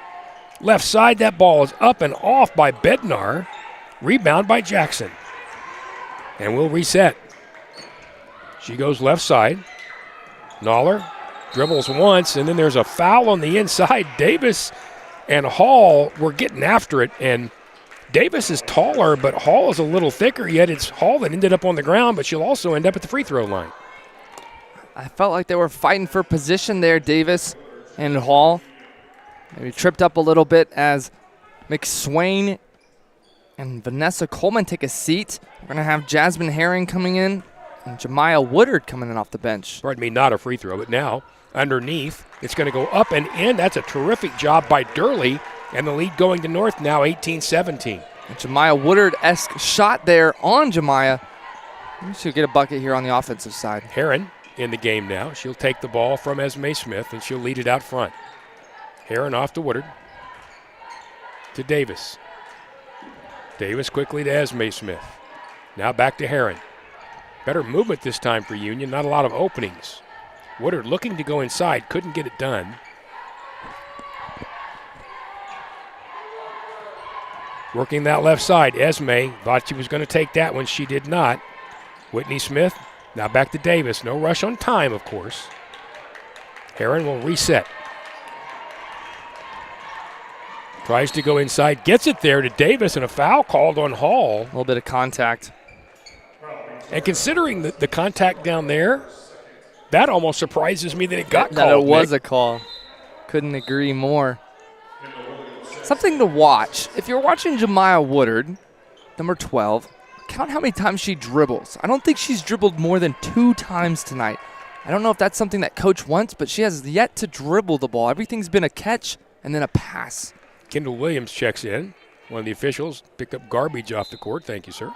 Left side, that ball is up and off by Bednar. Rebound by Jackson. And we'll reset. She goes left side. Noller dribbles once, and then there's a foul on the inside. Davis and Hall were getting after it, and Davis is taller, but Hall is a little thicker, yet it's Hall that ended up on the ground, but she'll also end up at the free throw line. I felt like they were fighting for position there, Davis and Hall. Maybe tripped up a little bit as McSwain and Vanessa Coleman take a seat. We're going to have Jasmine Herring coming in and Jemiah Woodard coming in off the bench. Pardon me, not a free throw, but now underneath. It's going to go up and in. That's a terrific job by Durley, and the lead going to North now 18-17. Jemiah Woodard-esque shot there on Jemiah. She'll get a bucket here on the offensive side. Herron in the game now. She'll take the ball from Esme Smith, and she'll lead it out front. Herron off to Woodard. To Davis. Davis quickly to Esme Smith. Now back to Herron. Better movement this time for Union. Not a lot of openings. Woodard looking to go inside. Couldn't get it done. Working that left side. Esme thought she was going to take that one. She did not. Whitney Smith. Now back to Davis. No rush on time, of course. Herron will reset. Tries to go inside. Gets it there to Davis, and a foul called on Hall. A little bit of contact. And considering the contact down there, that almost surprises me that it got called. That it was Nick. a call. Couldn't agree more. Something to watch. If you're watching Jemiah Woodard, number 12, count how many times she dribbles. I don't think she's dribbled more than 2 times tonight. I don't know if that's something that coach wants, but she has yet to dribble the ball. Everything's been a catch and then a pass. Kendall Williams checks in. One of the officials picked up garbage off the court. Thank you, sir.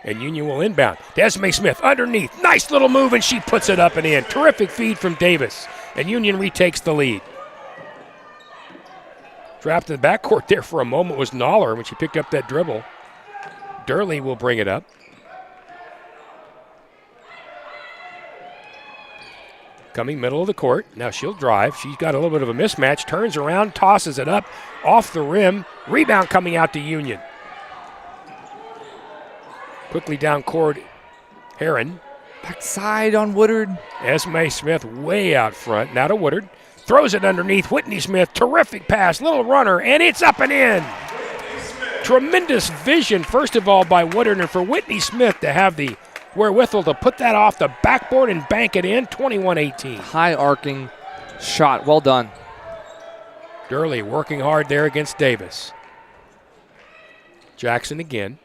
And Union will inbound. Esme Smith underneath. Nice little move, and she puts it up and in. Terrific feed from Davis. And Union retakes the lead. Trapped in the backcourt there for a moment was Noller when she picked up that dribble. Durley will bring it up. Coming middle of the court. Now she'll drive. She's got a little bit of a mismatch. Turns around, tosses it up off the rim. Rebound coming out to Union. Quickly down court, Herron. Backside on Woodard. Esme Smith way out front. Now to Woodard. Throws it underneath. Whitney Smith, terrific pass, little runner, and it's up and in. Tremendous vision, first of all, by Woodard, and for Whitney Smith to have the wherewithal to put that off the backboard and bank it in, 21-18. High arcing shot, well done. Durley working hard there against Davis. Jackson again.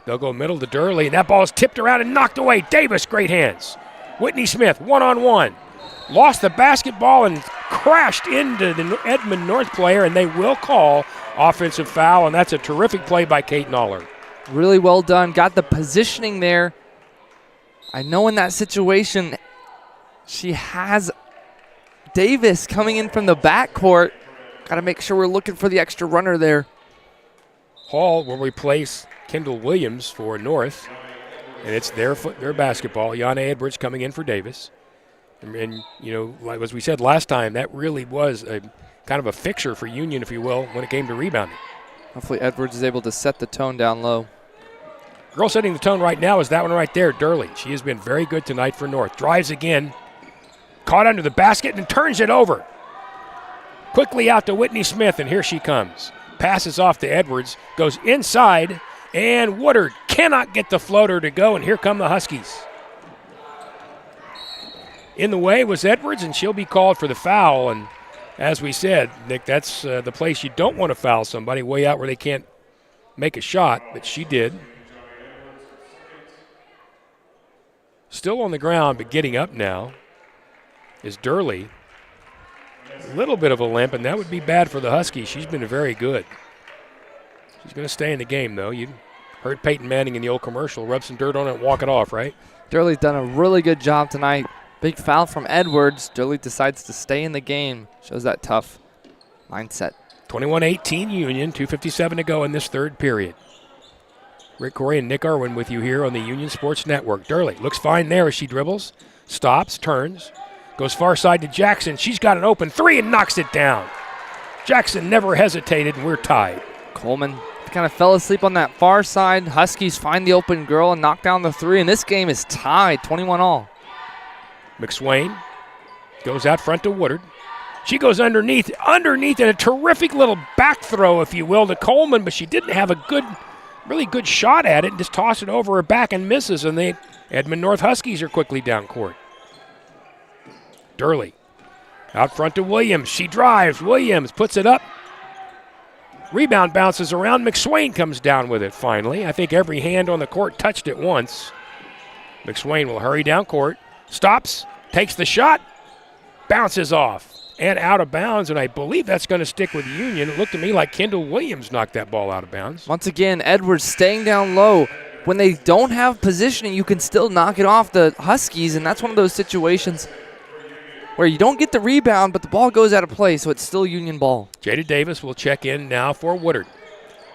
They'll go middle to Durley, and that ball is tipped around and knocked away. Davis, great hands. Whitney Smith, one-on-one. Lost the basketball and crashed into the Edmond North player, and they will call offensive foul, and that's a terrific play by Kate Noller. Really well done. Got the positioning there. I know in that situation, she has Davis coming in from the backcourt. Got to make sure we're looking for the extra runner there. Hall will replace Kendall Williams for North, and it's their basketball. Yana Edwards coming in for Davis. And, you know, like as we said last time, that really was a kind of a fixture for Union, if you will, when it came to rebounding. Hopefully Edwards is able to set the tone down low. Girl setting the tone right now is that one right there, Durley. She has been very good tonight for North. Drives again, caught under the basket and turns it over. Quickly out to Whitney Smith, and here she comes. Passes off to Edwards, goes inside, and Woodard cannot get the floater to go, and here come the Huskies. In the way was Edwards, and she'll be called for the foul. And as we said, Nick, that's the place you don't want to foul somebody, way out where they can't make a shot, but she did. Still on the ground, but getting up now is Durley. A little bit of a limp, and that would be bad for the Huskies. She's been very good. She's going to stay in the game, though. You heard Peyton Manning in the old commercial, rub some dirt on it and walk it off, right? Durley's done a really good job tonight. Big foul from Edwards. Durley decides to stay in the game. Shows that tough mindset. 21-18 Union, 2:57 to go in this third period. Rick Corey and Nick Irwin with you here on the Union Sports Network. Durley looks fine there as she dribbles, stops, turns, goes far side to Jackson. She's got an open three and knocks it down. Jackson never hesitated, and we're tied. Coleman kind of fell asleep on that far side. Huskies find the open girl and knock down the three, and this game is tied, 21-all. McSwain goes out front to Woodard. She goes underneath and a terrific little back throw, if you will, to Coleman, but she didn't have a really good shot at it and just tossed it over her back and misses, and the Edmond North Huskies are quickly down court. Durley out front to Williams. She drives. Williams puts it up. Rebound bounces around. McSwain comes down with it finally. I think every hand on the court touched it once. McSwain will hurry down court. Stops. Takes the shot. Bounces off. And out of bounds, and I believe that's going to stick with Union. It looked to me like Kendall Williams knocked that ball out of bounds. Once again, Edwards staying down low. When they don't have positioning, you can still knock it off the Huskies, and that's one of those situations where you don't get the rebound, but the ball goes out of play, so it's still Union ball. Jada Davis will check in now for Woodard.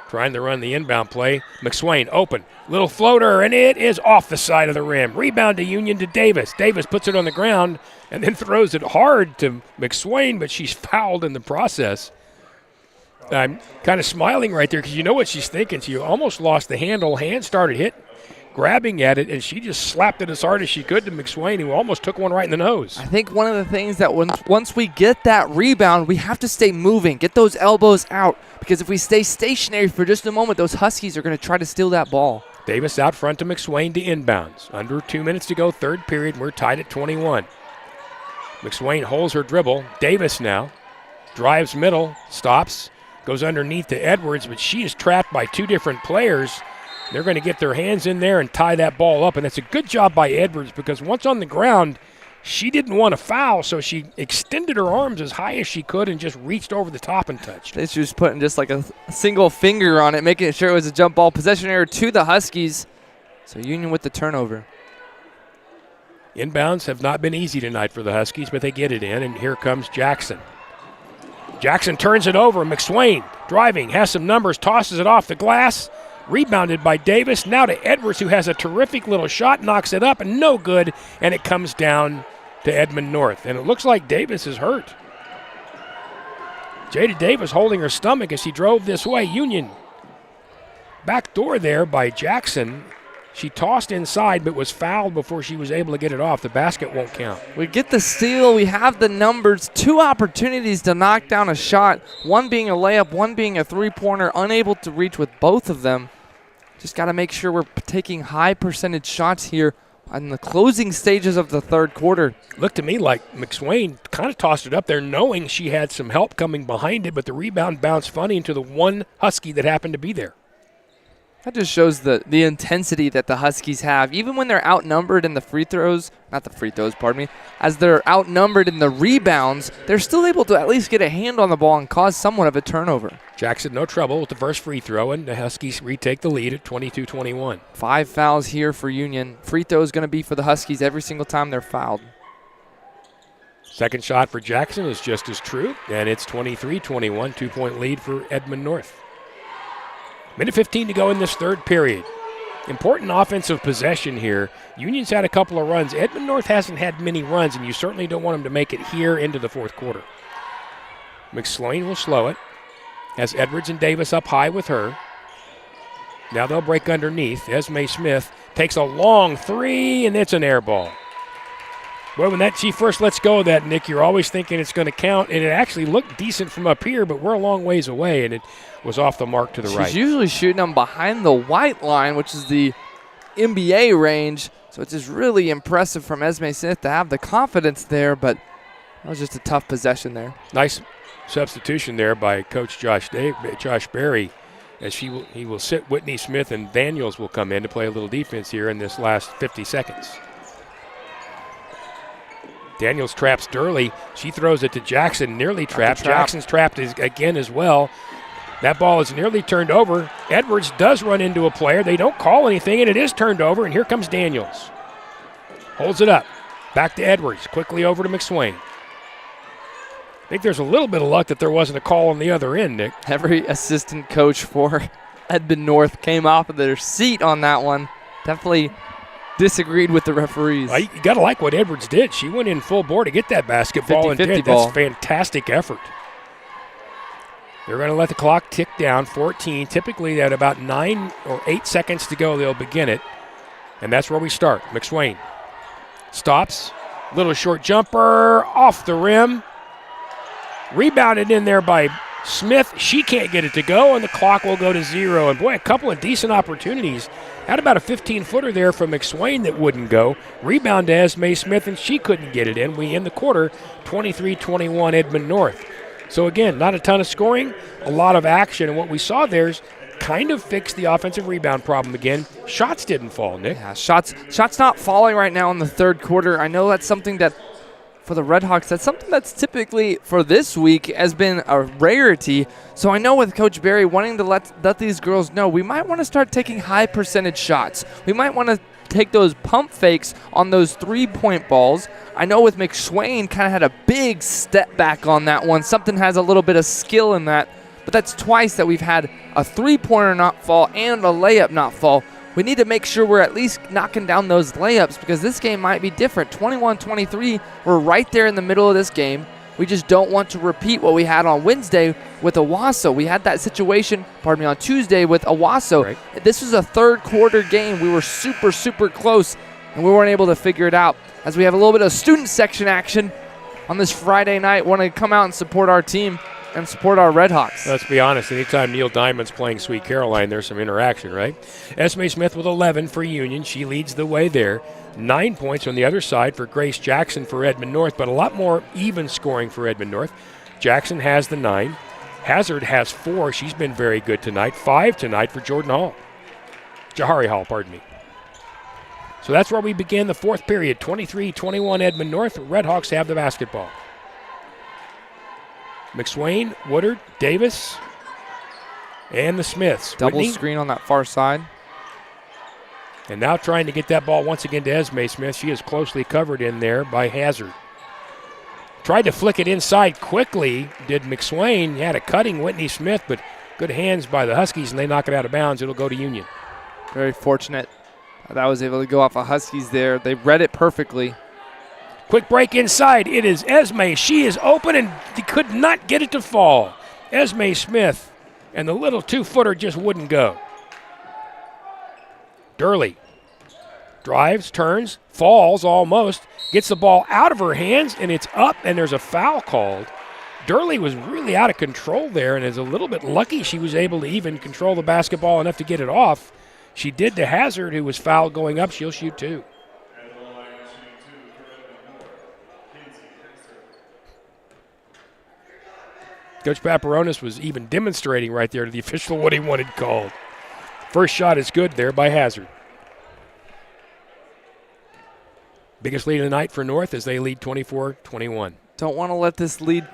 Trying to run the inbound play. McSwain open. Little floater, and it is off the side of the rim. Rebound to Union to Davis. Davis puts it on the ground and then throws it hard to McSwain, but she's fouled in the process. I'm kind of smiling right there because you know what she's thinking. She almost lost the handle. Hand started grabbing at it, and she just slapped it as hard as she could to McSwain, who almost took one right in the nose. I think one of the things that once we get that rebound, we have to stay moving, get those elbows out, because if we stay stationary for just a moment, those Huskies are going to try to steal that ball. Davis out front to McSwain to inbounds. Under 2 minutes to go, third period. We're tied at 21. McSwain holds her dribble. Davis now drives middle, stops, goes underneath to Edwards, but she is trapped by two different players. They're going to get their hands in there and tie that ball up, and it's a good job by Edwards because once on the ground, she didn't want to foul, so she extended her arms as high as she could and just reached over the top and touched. She was putting just like a single finger on it, making sure it was a jump ball. Possession error to the Huskies, so Union with the turnover. Inbounds have not been easy tonight for the Huskies, but they get it in, and here comes Jackson. Jackson turns it over. McSwain driving, has some numbers, tosses it off the glass. Rebounded by Davis. Now to Edwards, who has a terrific little shot, knocks it up, and no good, and it comes down to Edmond North. And it looks like Davis is hurt. Jada Davis holding her stomach as she drove this way. Union back door there by Jackson. She tossed inside but was fouled before she was able to get it off. The basket won't count. We get the steal. We have the numbers. Two opportunities to knock down a shot, one being a layup, one being a three-pointer, unable to reach with both of them. Just got to make sure we're taking high percentage shots here in the closing stages of the third quarter. Looked to me like McSwain kind of tossed it up there knowing she had some help coming behind it, but the rebound bounced funny into the one Husky that happened to be there. That just shows the intensity that the Huskies have. Even when they're outnumbered in the free throws, as they're outnumbered in the rebounds, they're still able to at least get a hand on the ball and cause somewhat of a turnover. Jackson, no trouble with the first free throw, and the Huskies retake the lead at 22-21. 5 fouls here for Union. Free throw is going to be for the Huskies every single time they're fouled. Second shot for Jackson is just as true, and it's 23-21, 2-point lead for Edmond North. Minute 15 to go in this third period. Important offensive possession here. Union's had a couple of runs. Edmond North hasn't had many runs, and you certainly don't want them to make it here into the fourth quarter. McSwain will slow it. Has Edwards and Davis up high with her. Now they'll break underneath. Esme Smith takes a long three, and it's an air ball. Well, when she first lets go of that, Nick, you're always thinking it's going to count, and it actually looked decent from up here, but we're a long ways away, and it was off the mark to the right. She's usually shooting them behind the white line, which is the NBA range, so it's just really impressive from Esme Smith to have the confidence there, but that was just a tough possession there. Nice substitution there by Coach Josh Berry, as he will sit Whitney Smith, and Daniels will come in to play a little defense here in this last 50 seconds. Daniels traps Durley. She throws it to Jackson, nearly trapped. trap. Jackson's trapped again as well. That ball is nearly turned over. Edwards does run into a player. They don't call anything, and it is turned over, and here comes Daniels. Holds it up. Back to Edwards. Quickly over to McSwain. I think there's a little bit of luck that there wasn't a call on the other end, Nick. Every assistant coach for Edmond North came off of their seat on that one. Definitely disagreed with the referees. You got to like what Edwards did. She went in full bore to get that basketball and did. ball. That's fantastic effort. They're going to let the clock tick down, 14. Typically at about 9 or 8 seconds to go, they'll begin it. And that's where we start. McSwain stops. Little short jumper off the rim. Rebounded in there by Smith. She can't get it to go, and the clock will go to 0. And boy, a couple of decent opportunities. Had about a 15-footer there from McSwain that wouldn't go. Rebound to Esme Smith, and she couldn't get it in. We end the quarter 23-21 Edmond North. So again, not a ton of scoring, a lot of action. And what we saw there is kind of fixed the offensive rebound problem again. Shots didn't fall, Nick. Yeah, shots not falling right now in the third quarter. I know that's something that, for the Redhawks, that's something that's typically for this week has been a rarity. So I know with Coach Barry wanting to let these girls know, we might want to start taking high percentage shots. We might want to take those pump fakes on those three-point balls. I know with McSwain kind of had a big step back on that one. Something has a little bit of skill in that. But that's twice that we've had a three-pointer not fall and a layup not fall. We need to make sure we're at least knocking down those layups because this game might be different. 21-23, we're right there in the middle of this game. We just don't want to repeat what we had on Wednesday with Owasso. We had that situation, on Tuesday with Owasso. Right. This was a third quarter game. We were super, super close, and we weren't able to figure it out. As we have a little bit of student section action on this Friday night, want to come out and support our team and support our Redhawks. Let's be honest, anytime Neil Diamond's playing Sweet Caroline, there's some interaction, right? Esme Smith with 11 for Union. She leads the way there. 9 points on the other side for Grace Jackson for Edmond North, but a lot more even scoring for Edmond North. Jackson has the 9. Hazard has 4. She's been very good tonight. 5 tonight for Jahari Hall, pardon me. So that's where we begin the fourth period. 23-21 Edmond North. Redhawks have the basketball. McSwain, Woodard, Davis, and the Smiths. Double Whitney. screen on that far side. And now trying to get that ball once again to Esme Smith. She is closely covered in there by Hazard. Tried to flick it inside quickly, did McSwain. He had a cutting Whitney Smith, but good hands by the Huskies, and they knock it out of bounds. It'll go to Union. Very fortunate that was able to go off of Huskies there. They read it perfectly. Quick break inside. It is Esme. She is open and could not get it to fall. Esme Smith, and the little two-footer just wouldn't go. Durley drives, turns, falls almost, gets the ball out of her hands, and it's up, and there's a foul called. Durley was really out of control there and is a little bit lucky she was able to even control the basketball enough to get it off. She did to Hazard, who was fouled going up. She'll shoot 2. Coach Paparonis was even demonstrating right there to the official what he wanted called. First shot is good there by Hazard. Biggest lead of the night for North as they lead 24-21. Don't want to let this lead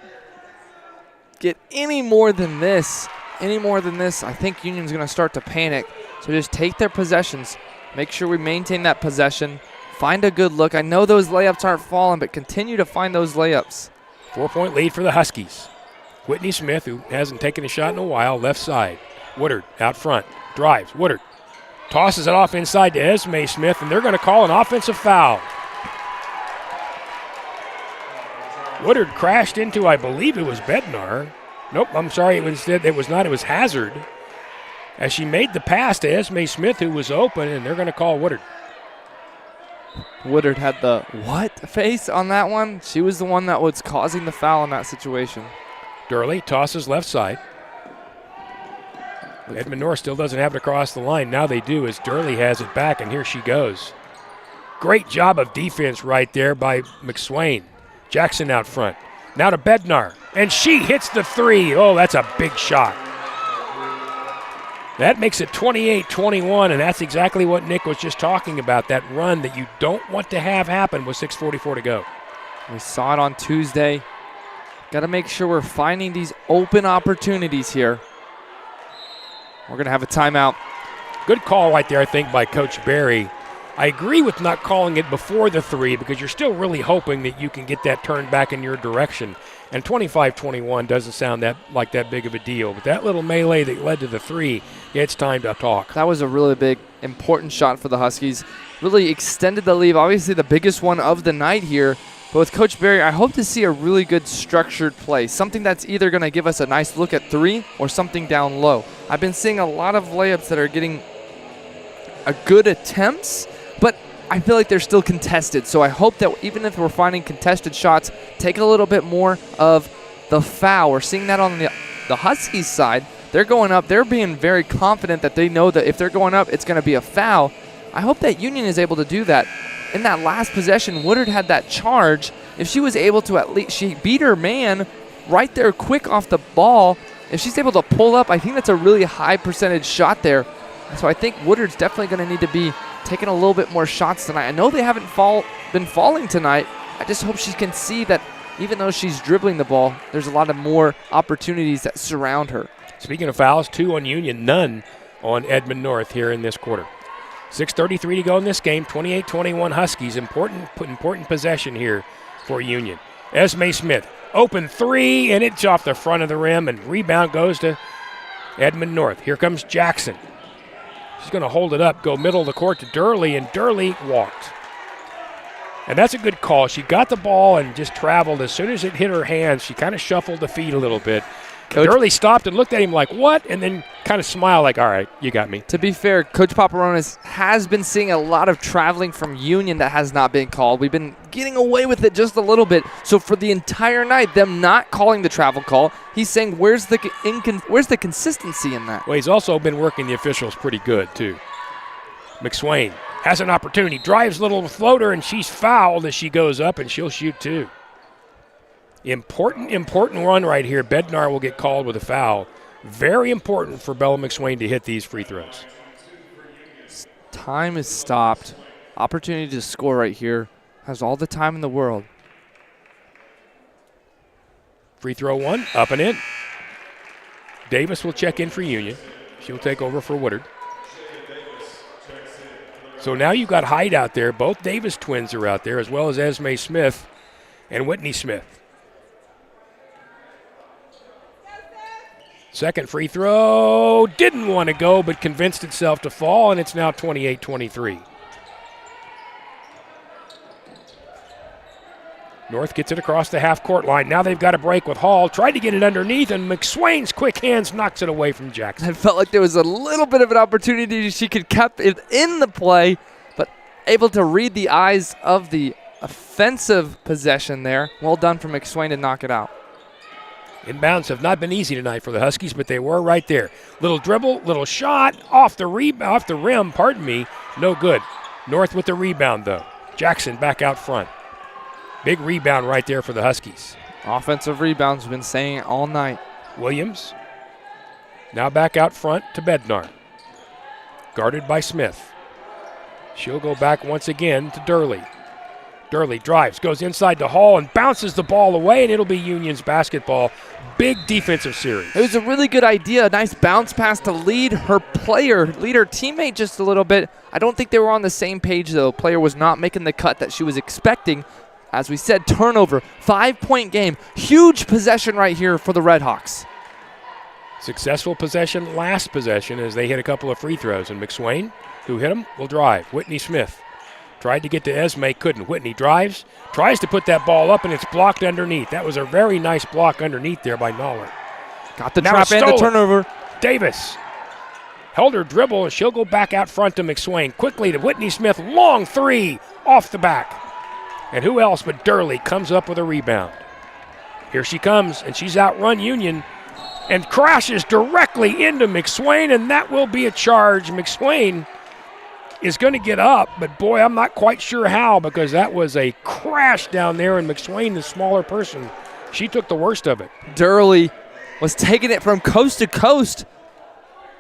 get any more than this. I think Union's going to start to panic. So just take their possessions. Make sure we maintain that possession. Find a good look. I know those layups aren't falling, but continue to find those layups. 4-point lead for the Huskies. Whitney Smith, who hasn't taken a shot in a while, left side. Woodard out front. Drives. Woodard tosses it off inside to Esme Smith, and they're going to call an offensive foul. Woodard crashed into, I believe it was Bednar. Nope, I'm sorry, it was not. It was Hazard. As she made the pass to Esme Smith, who was open, and they're going to call Woodard. Woodard had the what face on that one. She was the one that was causing the foul in that situation. Durley tosses left side. Edmond North still doesn't have it across the line. Now they do as Durley has it back, and here she goes. Great job of defense right there by McSwain. Jackson out front. Now to Bednar, and she hits the 3. Oh, that's a big shot. That makes it 28-21, and that's exactly what Nick was just talking about, that run that you don't want to have happen with 6:44 to go. We saw it on Tuesday. Got to make sure we're finding these open opportunities here. We're going to have a timeout. Good call right there, I think, by Coach Barry. I agree with not calling it before the 3 because you're still really hoping that you can get that turned back in your direction. And 25-21 doesn't sound like that big of a deal. But that little melee that led to the 3, it's time to talk. That was a really big, important shot for the Huskies. Really extended the lead. Obviously the biggest one of the night here. But with Coach Barry, I hope to see a really good structured play. Something that's either going to give us a nice look at 3 or something down low. I've been seeing a lot of layups that are getting a good attempts, but I feel like they're still contested. So I hope that even if we're finding contested shots, take a little bit more of the foul. We're seeing that on the Huskies side. They're going up. They're being very confident that they know that if they're going up, it's going to be a foul. I hope that Union is able to do that. In that last possession, Woodard had that charge. If she was able to she beat her man right there quick off the ball. If she's able to pull up, I think that's a really high percentage shot there. So I think Woodard's definitely going to need to be taking a little bit more shots tonight. I know they haven't been falling tonight. I just hope she can see that even though she's dribbling the ball, there's a lot of more opportunities that surround her. Speaking of fouls, 2 on Union, none on Edmond North here in this quarter. 6:33 to go in this game, 28-21 Huskies. Important possession here for Union. Esme Smith, open 3, and it's off the front of the rim, and rebound goes to Edmond North. Here comes Jackson. She's going to hold it up, go middle of the court to Durley, and Durley walked. And that's a good call. She got the ball and just traveled. As soon as it hit her hands, she kind of shuffled the feet a little bit. Durley stopped and looked at him like, what? And then kind of smiled like, all right, you got me. To be fair, Coach Paparonis has been seeing a lot of traveling from Union that has not been called. We've been getting away with it just a little bit. So for the entire night, them not calling the travel call, he's saying, where's the consistency in that? Well, he's also been working the officials pretty good, too. McSwain has an opportunity, drives little floater, and she's fouled as she goes up, and she'll shoot, too. Important run right here. Bednar will get called with a foul. Very important for Bella McSwain to hit these free throws. Time is stopped. Opportunity to score right here. Has all the time in the world. Free throw 1, up and in. Davis will check in for Union. She'll take over for Woodard. So now you've got Hyde out there. Both Davis twins are out there, as well as Esme Smith and Whitney Smith. Second free throw, didn't want to go, but convinced itself to fall, and it's now 28-23. North gets it across the half-court line. Now they've got a break with Hall. Tried to get it underneath, and McSwain's quick hands knocks it away from Jackson. I felt like there was a little bit of an opportunity. She could keep it in the play, but able to read the eyes of the offensive possession there. Well done for McSwain to knock it out. Inbounds have not been easy tonight for the Huskies, but they were right there. Little dribble, little shot, off the rim, no good. North with the rebound, though. Jackson back out front. Big rebound right there for the Huskies. Offensive rebounds, we've been saying it all night. Williams now back out front to Bednar. Guarded by Smith. She'll go back once again to Durley. Durley drives, goes inside to Hall, and bounces the ball away, and it'll be Union's basketball. Big defensive series. It was a really good idea. A nice bounce pass to lead her teammate just a little bit. I don't think they were on the same page, though. Player was not making the cut that she was expecting. As we said, turnover, 5-point game. Huge possession right here for the Redhawks. Successful possession, last possession, as they hit a couple of free throws. And McSwain, who hit them, will drive. Whitney Smith tried to get to Esme, couldn't. Whitney drives, tries to put that ball up, and it's blocked underneath. That was a very nice block underneath there by Noller. Got the trap and the turnover. Davis held her dribble, and she'll go back out front to McSwain. Quickly to Whitney Smith, long 3 off the back. And who else but Durley comes up with a rebound. Here she comes, and she's outrun Union and crashes directly into McSwain, and that will be a charge. McSwain is going to get up, but boy, I'm not quite sure how, because that was a crash down there, and McSwain, the smaller person, she took the worst of it. Durley was taking it from coast to coast.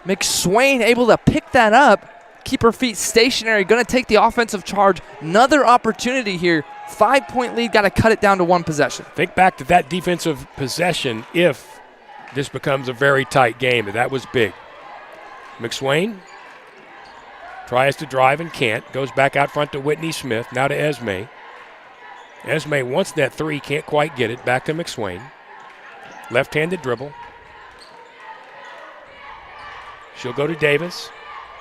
McSwain able to pick that up, keep her feet stationary, going to take the offensive charge. Another opportunity here 5-point lead, got to cut it down to one possession. Think back to that defensive possession if this becomes a very tight game. That was big. McSwain tries to drive and can't. Goes back out front to Whitney Smith. Now to Esme. Esme wants that three, can't quite get it. Back to McSwain. Left-handed dribble. She'll go to Davis.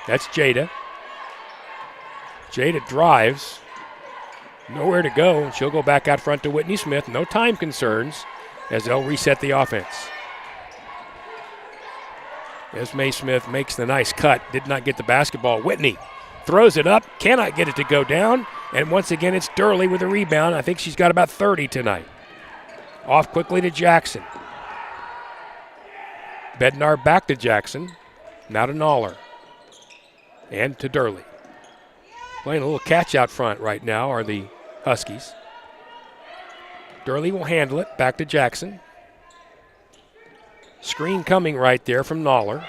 That's Jada. Jada drives. Nowhere to go. She'll go back out front to Whitney Smith. No time concerns as they'll reset the offense. Esme Smith makes the nice cut. Did not get the basketball. Whitney throws it up. Cannot get it to go down. And once again, it's Durley with a rebound. I think she's got about 30 tonight. Off quickly to Jackson. Bednar back to Jackson. Now to Noller. And to Durley. Playing a little catch out front right now are the Huskies. Durley will handle it. Back to Jackson. Screen coming right there from Noller.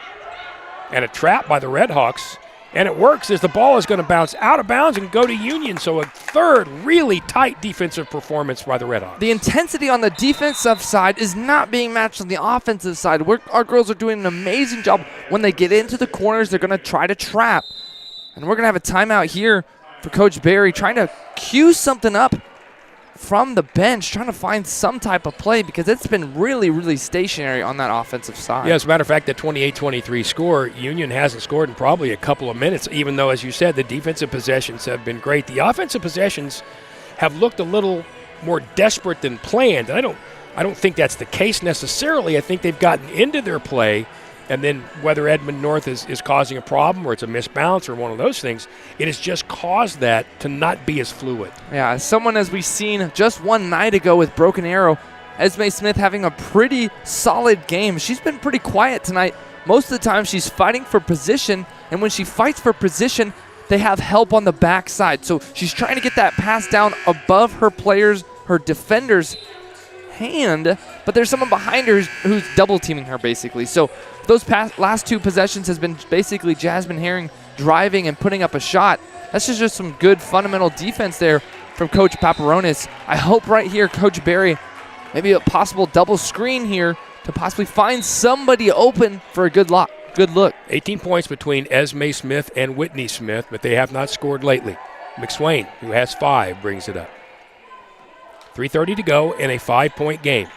And a trap by the Redhawks. And it works as the ball is going to bounce out of bounds and go to Union. So a third really tight defensive performance by the Redhawks. The intensity on the defensive side is not being matched on the offensive side. Our girls are doing an amazing job. When they get into the corners, they're going to try to trap. And we're going to have a timeout here for Coach Barry trying to cue something up from the bench, trying to find some type of play because it's been really, really stationary on that offensive side. Yeah, as a matter of fact, the 28-23 score, Union hasn't scored in probably a couple of minutes, even though, as you said, the defensive possessions have been great. The offensive possessions have looked a little more desperate than planned. And I don't think that's the case necessarily. I think they've gotten into their play, and then whether Edmond North is causing a problem or it's a misbounce or one of those things, it has just caused that to not be as fluid. Yeah, as someone as we've seen just one night ago with Broken Arrow, Esme Smith having a pretty solid game. She's been pretty quiet tonight. Most of the time she's fighting for position, and when she fights for position, they have help on the backside. So she's trying to get that pass down above her players, her defenders' hand, but there's someone behind her who's double teaming her basically. So those last two possessions has been basically Jasmine Herring driving and putting up a shot. That's just some good fundamental defense there from Coach Paparonis. I hope right here Coach Barry, maybe a possible double screen here to possibly find somebody open for a good look. 18 points between Esme Smith and Whitney Smith, but they have not scored lately. McSwain, who has 5, brings it up. 3:30 to go in a 5-point game.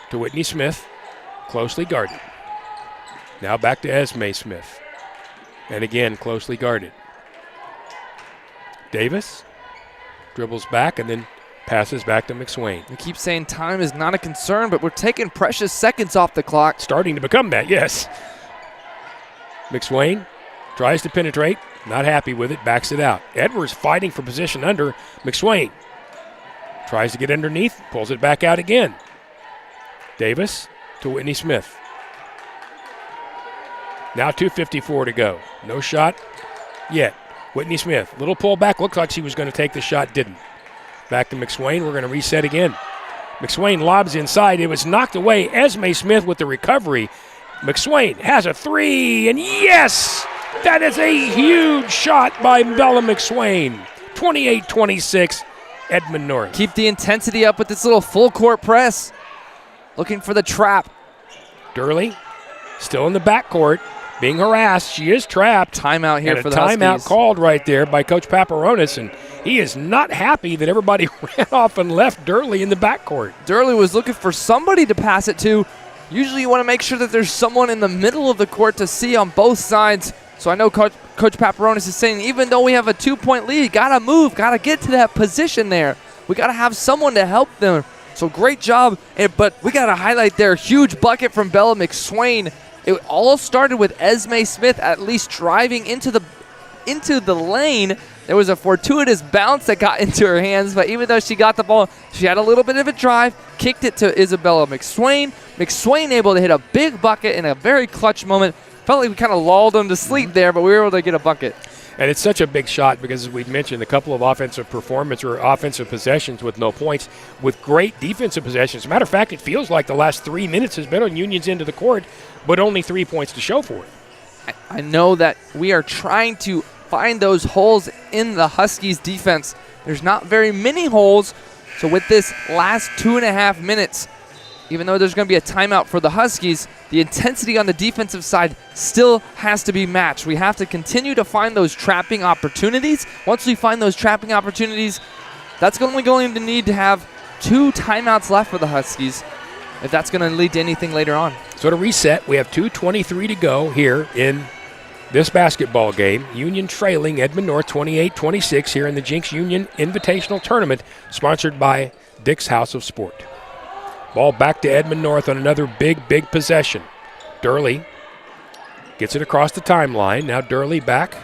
To Whitney Smith, closely guarded. Now back to Esme Smith. And again, closely guarded. Davis dribbles back and then passes back to McSwain. We keep saying time is not a concern, but we're taking precious seconds off the clock. Starting to become that, yes. McSwain tries to penetrate, not happy with it, backs it out. Edwards fighting for position under McSwain. Tries to get underneath, pulls it back out again. Davis to Whitney Smith. Now 2:54 to go. No shot yet. Whitney Smith, little pull back, looks like she was going to take the shot, didn't. Back to McSwain, we're going to reset again. McSwain lobs inside, it was knocked away. Esme Smith with the recovery. McSwain has a 3, and yes! That is a huge shot by Bella McSwain. 28-26. Edmond North. Keep the intensity up with this little full court press. Looking for the trap. Durley still in the backcourt, being harassed. She is trapped. Timeout here and for the Huskies. Timeout called right there by Coach Paparonis, and he is not happy that everybody ran off and left Durley in the backcourt. Durley was looking for somebody to pass it to. Usually you want to make sure that there's someone in the middle of the court to see on both sides. So I know Coach Paparonis is saying, even though we have a 2-point lead, got to move, got to get to that position there. We got to have someone to help them. So great job, but we got to highlight their huge bucket from Bella McSwain. It all started with Esme Smith at least driving into the lane. There was a fortuitous bounce that got into her hands, but even though she got the ball, she had a little bit of a drive, kicked it to Isabella McSwain. McSwain able to hit a big bucket in a very clutch moment. Felt like we kind of lulled them to sleep there, but we were able to get a bucket. And it's such a big shot because, as we've mentioned, a couple of offensive performance or offensive possessions with no points, with great defensive possessions. As a matter of fact, it feels like the last 3 minutes has been on Union's end of the court, but only 3 points to show for it. I know that we are trying to find those holes in the Huskies defense. There's not very many holes, so with this last 2.5 minutes, even though there's going to be a timeout for the Huskies, the intensity on the defensive side still has to be matched. We have to continue to find those trapping opportunities. Once we find those trapping opportunities, that's only going to need to have 2 timeouts left for the Huskies if that's going to lead to anything later on. So to reset, we have 2:23 to go here in this basketball game. Union trailing Edmond North 28-26 here in the Jinx Union Invitational Tournament, sponsored by Dick's House of Sport. Ball back to Edmond North on another big possession. Durley gets it across the timeline. Now Durley back,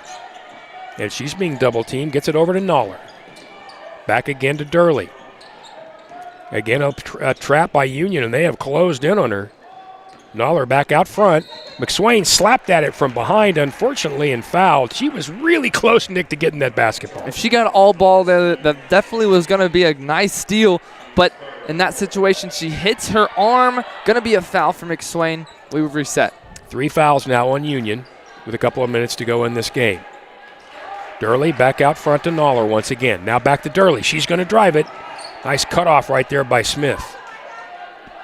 and she's being double-teamed. Gets it over to Noller. Back again to Durley. Again, a trap by Union, and they have closed in on her. Noller back out front. McSwain slapped at it from behind, unfortunately, and fouled. She was really close, Nick, to getting that basketball. If she got all ball there, that definitely was going to be a nice steal, but in that situation, she hits her arm. Going to be a foul for McSwain. We would reset. 3 fouls now on Union with a couple of minutes to go in this game. Durley back out front to Noller once again. Now back to Durley. She's going to drive it. Nice cutoff right there by Smith.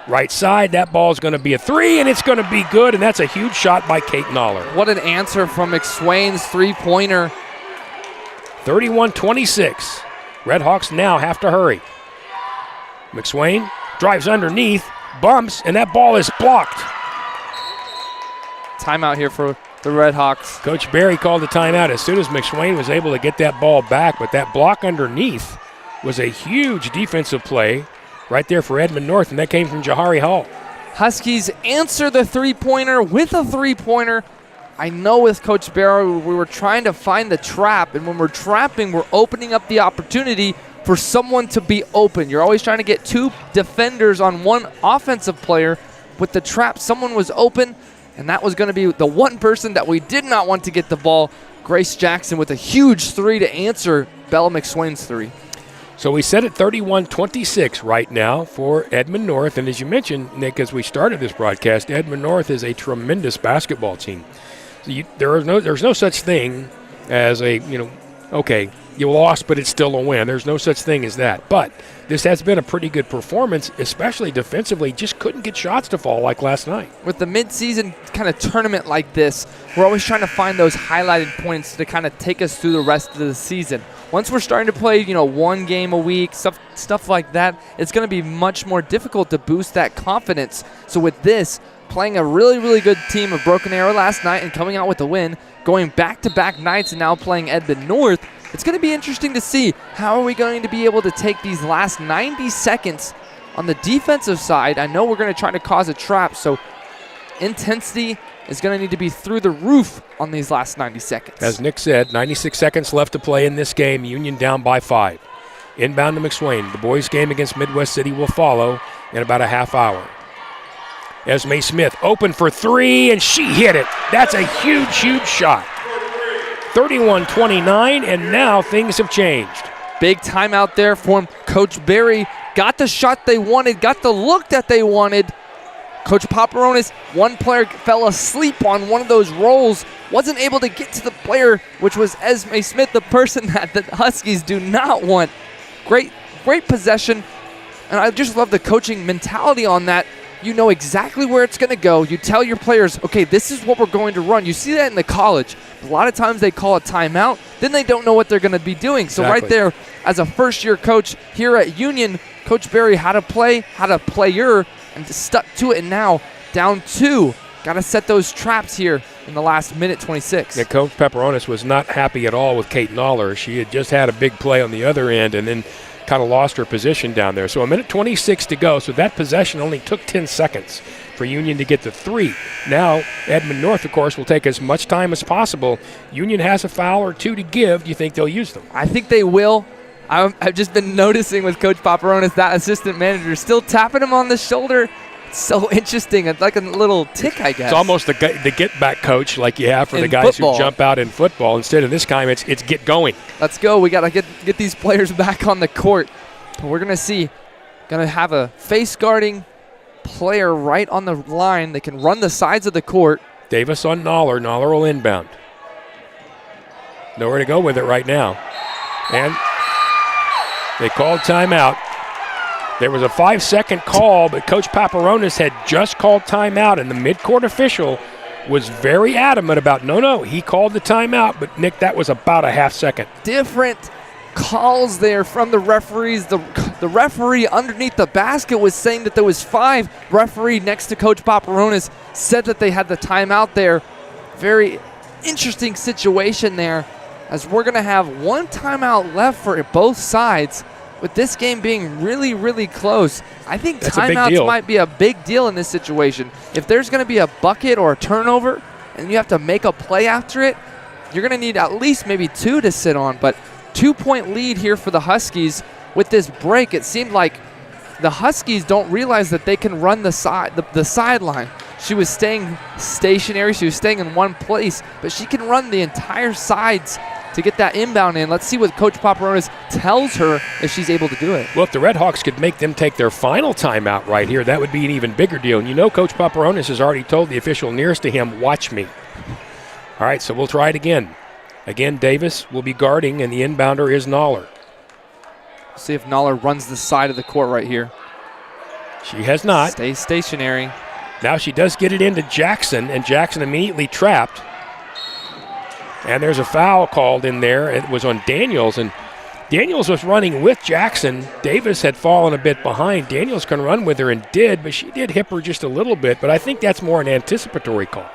Right side, that ball is going to be a 3, and it's going to be good, and that's a huge shot by Kate Noller. What an answer from McSwain's three-pointer. 31-26. Redhawks now have to hurry. McSwain drives underneath, bumps, and that ball is blocked. Timeout here for the Redhawks. Coach Barry called a timeout as soon as McSwain was able to get that ball back, but that block underneath was a huge defensive play right there for Edmond North, and that came from Jahari Hall. Huskies answer the three-pointer with a three-pointer. I know with Coach Barry we were trying to find the trap, and when we're trapping, we're opening up the opportunity for someone to be open. You're always trying to get 2 defenders on 1 offensive player. With the trap, someone was open, and that was going to be the one person that we did not want to get the ball. Grace Jackson with a huge 3 to answer Bella McSwain's 3. So we set at 31-26 right now for Edmond North. And as you mentioned, Nick, as we started this broadcast, Edmond North is a tremendous basketball team. So there's no such thing as okay, you lost, but it's still a win. There's no such thing as that. But this has been a pretty good performance, especially defensively. Just couldn't get shots to fall like last night. With the midseason kind of tournament like this, we're always trying to find those highlighted points to kind of take us through the rest of the season. Once we're starting to play, 1 game a week, stuff like that, it's going to be much more difficult to boost that confidence. So with this, playing a really, really good team of Broken Arrow last night and coming out with a win, going back-to-back nights and now playing Edmond North, it's going to be interesting to see how are we going to be able to take these last 90 seconds on the defensive side. I know we're going to try to cause a trap, so intensity is going to need to be through the roof on these last 90 seconds. As Nick said, 96 seconds left to play in this game. Union down by 5. Inbound to McSwain. The boys' game against Midwest City will follow in about a half hour. Esme Smith open for 3, and she hit it. That's a huge, huge shot. 31-29, and now things have changed. Big timeout there from Coach Barry. Got the shot they wanted, got the look that they wanted. Coach Paparonis, one player fell asleep on one of those rolls, wasn't able to get to the player, which was Esme Smith, the person that the Huskies do not want. Great possession, and I just love the coaching mentality on that. You know exactly where it's going to go. You tell your players, okay, this is what we're going to run. You see that in the college. A lot of times they call a timeout, then they don't know what they're going to be doing. So right there, as a first-year coach here at Union, Coach Barry had a player, and stuck to it, and now down 2. Got to set those traps here in the last minute 26. Yeah, Coach Paparonis was not happy at all with Kate Noller. She had just had a big play on the other end and then kind of lost her position down there. So a minute 26 to go. So that possession only took 10 seconds for Union to get to 3. Now Edmond North, of course, will take as much time as possible. Union has a foul or 2 to give. Do you think they'll use them? I think they will. I've just been noticing with Coach Paparonis, that assistant manager still tapping him on the shoulder. It's so interesting. It's like a little tick, I guess. It's almost the get-back coach like you have for the guys who jump out in football. Instead of this time, it's get going. Let's go. We got to get these players back on the court. But we're going to have a face-guarding player right on the line. They can run the sides of the court. Davis on Noller. Noller will inbound. Nowhere to go with it right now. And they called timeout. There was a 5-second call, but Coach Paparonis had just called timeout, and the midcourt official was very adamant about, no, he called the timeout, but Nick, that was about a half second. Different calls there from the referees. The referee underneath the basket was saying that there was 5. Referee next to Coach Paparonis said that they had the timeout there. Very interesting situation there, as we're going to have 1 timeout left for both sides. With this game being really, really close, I think timeouts might be a big deal in this situation. If there's going to be a bucket or a turnover and you have to make a play after it, you're going to need at least maybe 2 to sit on. But 2-point lead here for the Huskies. With this break, it seemed like the Huskies don't realize that they can run the sideline. She was staying stationary. She was staying in one place, but she can run the entire sides to get that inbound in. Let's see what Coach Paparonis tells her if she's able to do it. Well, if the Red Hawks could make them take their final timeout right here, that would be an even bigger deal. And you know Coach Paparonis has already told the official nearest to him, watch me. All right, so we'll try it again. Again, Davis will be guarding, and the inbounder is Noller. See if Noller runs the side of the court right here. She has not. Stay stationary. Now she does get it into Jackson, and Jackson immediately trapped. And there's a foul called in there. It was on Daniels, and Daniels was running with Jackson. Davis had fallen a bit behind. Daniels can run with her and did, but she did hip her just a little bit. But I think that's more an anticipatory call.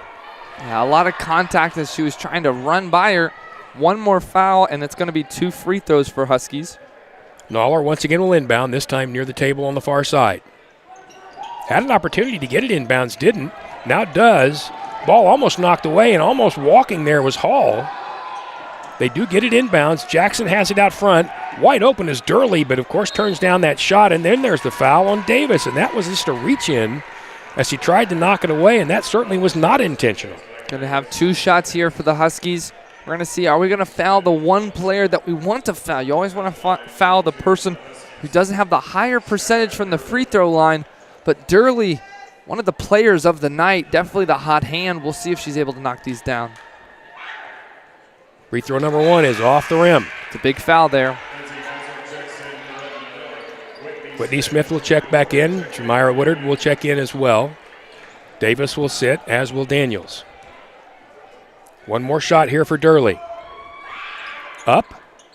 Yeah, a lot of contact as she was trying to run by her. 1 more foul, and it's going to be 2 free throws for Huskies. Noller once again will inbound, this time near the table on the far side. Had an opportunity to get it inbounds, didn't. Now does. Ball almost knocked away, and almost walking there was Hall. They do get it inbounds. Jackson has it out front. Wide open is Durley, but of course turns down that shot, and then there's the foul on Davis, and that was just a reach in as he tried to knock it away, and that certainly was not intentional. Going to have 2 shots here for the Huskies. We're going to see, are we going to foul the one player that we want to foul? You always want to foul the person who doesn't have the higher percentage from the free throw line, but Durley, one of the players of the night, definitely the hot hand. We'll see if she's able to knock these down. Free throw number 1 is off the rim. It's a big foul there. Whitney Smith will check back in. Jamira Woodard will check in as well. Davis will sit, as will Daniels. 1 more shot here for Durley. Up,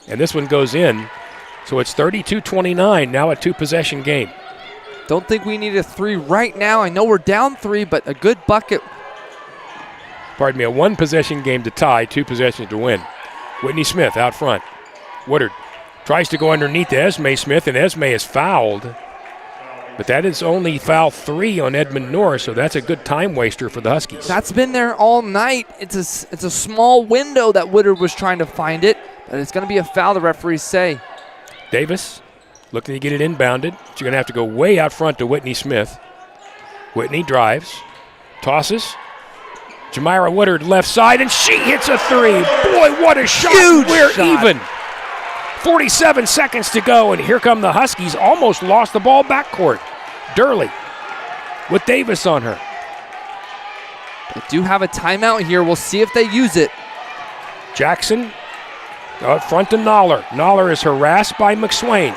and this one goes in. So it's 32-29, now a 2-possession game. Don't think we need a 3 right now. I know we're down 3, but a good bucket. Pardon me, a 1-possession game to tie, 2 possessions to win. Whitney Smith out front. Woodard tries to go underneath to Esme Smith, and Esme is fouled. But that is only foul 3 on Edmond Norris, so that's a good time waster for the Huskies. That's been there all night. It's a small window that Woodard was trying to find it, but it's going to be a foul, the referees say. Davis looking to get it inbounded. She's going to have to go way out front to Whitney Smith. Whitney drives, tosses. Jamira Woodard left side, and she hits a 3. Boy, what a shot. Huge We're shot. even. 47 seconds to go, and here come the Huskies. Almost lost the ball backcourt. Durley with Davis on her. They do have a timeout here. We'll see if they use it. Jackson out front to Noller. Noller is harassed by McSwain.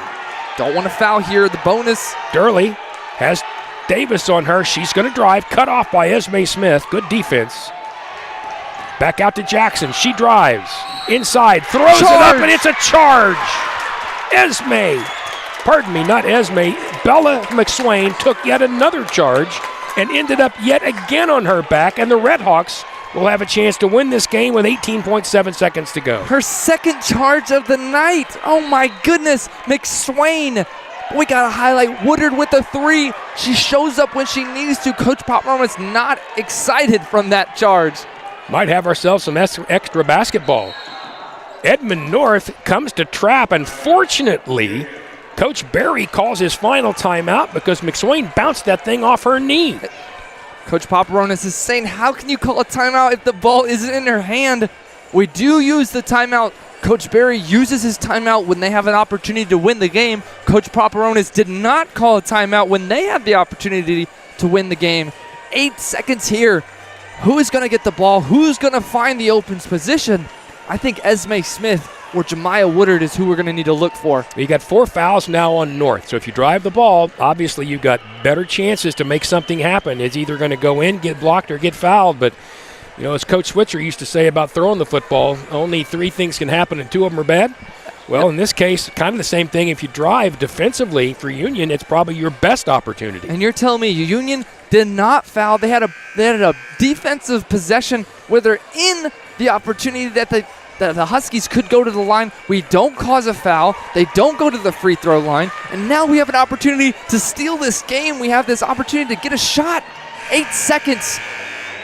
Don't want to foul here. The bonus. Durley has Davis on her. She's going to drive. Cut off by Esme Smith. Good defense. Back out to Jackson. She drives. Inside. Throws it up, and it's a charge. Esme. Pardon me, not Esme. Bella McSwain took yet another charge and ended up yet again on her back, and the Red Hawks will have a chance to win this game with 18.7 seconds to go. Her second charge of the night. Oh, my goodness. McSwain. We got to highlight Woodard with the 3. She shows up when she needs to. Coach Paparonis not excited from that charge. Might have ourselves some extra basketball. Edmond North comes to trap, and fortunately, Coach Berry calls his final timeout because McSwain bounced that thing off her knee. Coach Paparonis is saying, how can you call a timeout if the ball isn't in her hand? We do use the timeout. Coach Berry uses his timeout when they have an opportunity to win the game. Coach Paparonis did not call a timeout when they had the opportunity to win the game. 8 seconds here. Who is going to get the ball? Who's going to find the open position? I think Esme Smith or Jemiah Woodard is who we're going to need to look for. You got 4 fouls now on North, so if you drive the ball, obviously you've got better chances to make something happen. It's either going to go in, get blocked, or get fouled, but as Coach Switzer used to say about throwing the football, only 3 things can happen and 2 of them are bad. Well, in this case, kind of the same thing. If you drive defensively for Union, it's probably your best opportunity. And you're telling me Union did not foul. They had a defensive possession where they're in the opportunity that the Huskies could go to the line. We don't cause a foul. They don't go to the free throw line. And now we have an opportunity to steal this game. We have this opportunity to get a shot. 8 seconds.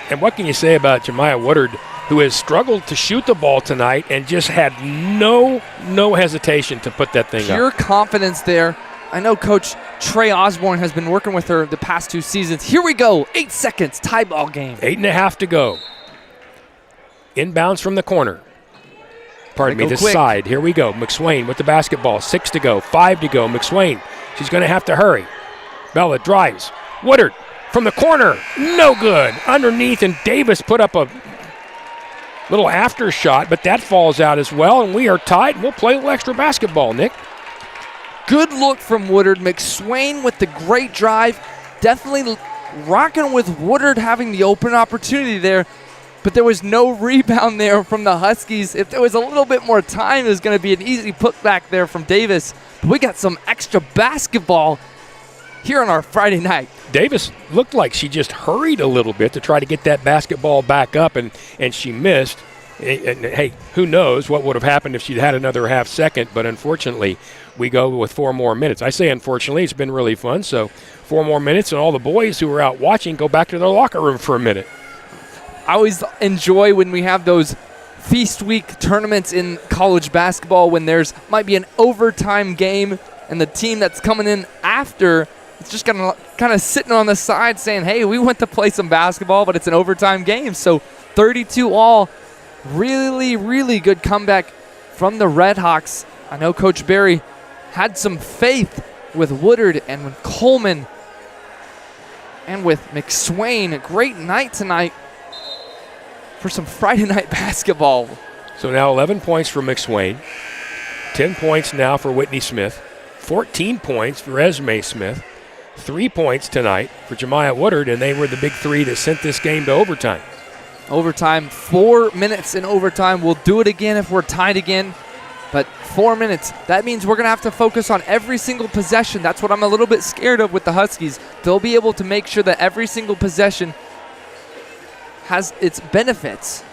And what can you say about Jemiah Woodard, who has struggled to shoot the ball tonight and just had no hesitation to put that thing Pure up. confidence there. I know Coach Trey Osborne has been working with her the past 2 seasons. Here we go. 8 seconds. Tie ball game. 8.5 to go. Inbounds from the corner. Pardon me, this quick. side. Here we go. McSwain with the basketball. 6 to go. 5 to go. McSwain. She's going to have to hurry. Bella drives. Woodard from the corner. No good. Underneath, and Davis put up a little after shot, but that falls out as well, and we are tied. We'll play a little extra basketball, Nick. Good look from Woodard. McSwain with the great drive. Definitely rocking with Woodard having the open opportunity there, but there was no rebound there from the Huskies. If there was a little bit more time, it was going to be an easy putback there from Davis. But we got some extra basketball here on our Friday night. Davis looked like she just hurried a little bit to try to get that basketball back up, and she missed. And hey, who knows what would have happened if she'd had another half second, but unfortunately, we go with 4 more minutes. I say unfortunately, it's been really fun, so 4 more minutes, and all the boys who were out watching go back to their locker room for a minute. I always enjoy when we have those feast week tournaments in college basketball when there's might be an overtime game, and the team that's coming in after it's just kind of sitting on the side saying, hey, we went to play some basketball, but it's an overtime game. So 32 all. Really, really good comeback from the Redhawks. I know Coach Barry had some faith with Woodard and with Coleman and with McSwain. A great night tonight for some Friday night basketball. So now 11 points for McSwain, 10 points now for Whitney Smith, 14 points for Esme Smith, 3 points tonight for Jemiah Woodard, and they were the big 3 that sent this game to overtime. Overtime, 4 minutes in overtime. We'll do it again if we're tied again. But 4 minutes, that means we're going to have to focus on every single possession. That's what I'm a little bit scared of with the Huskies. They'll be able to make sure that every single possession has its benefits.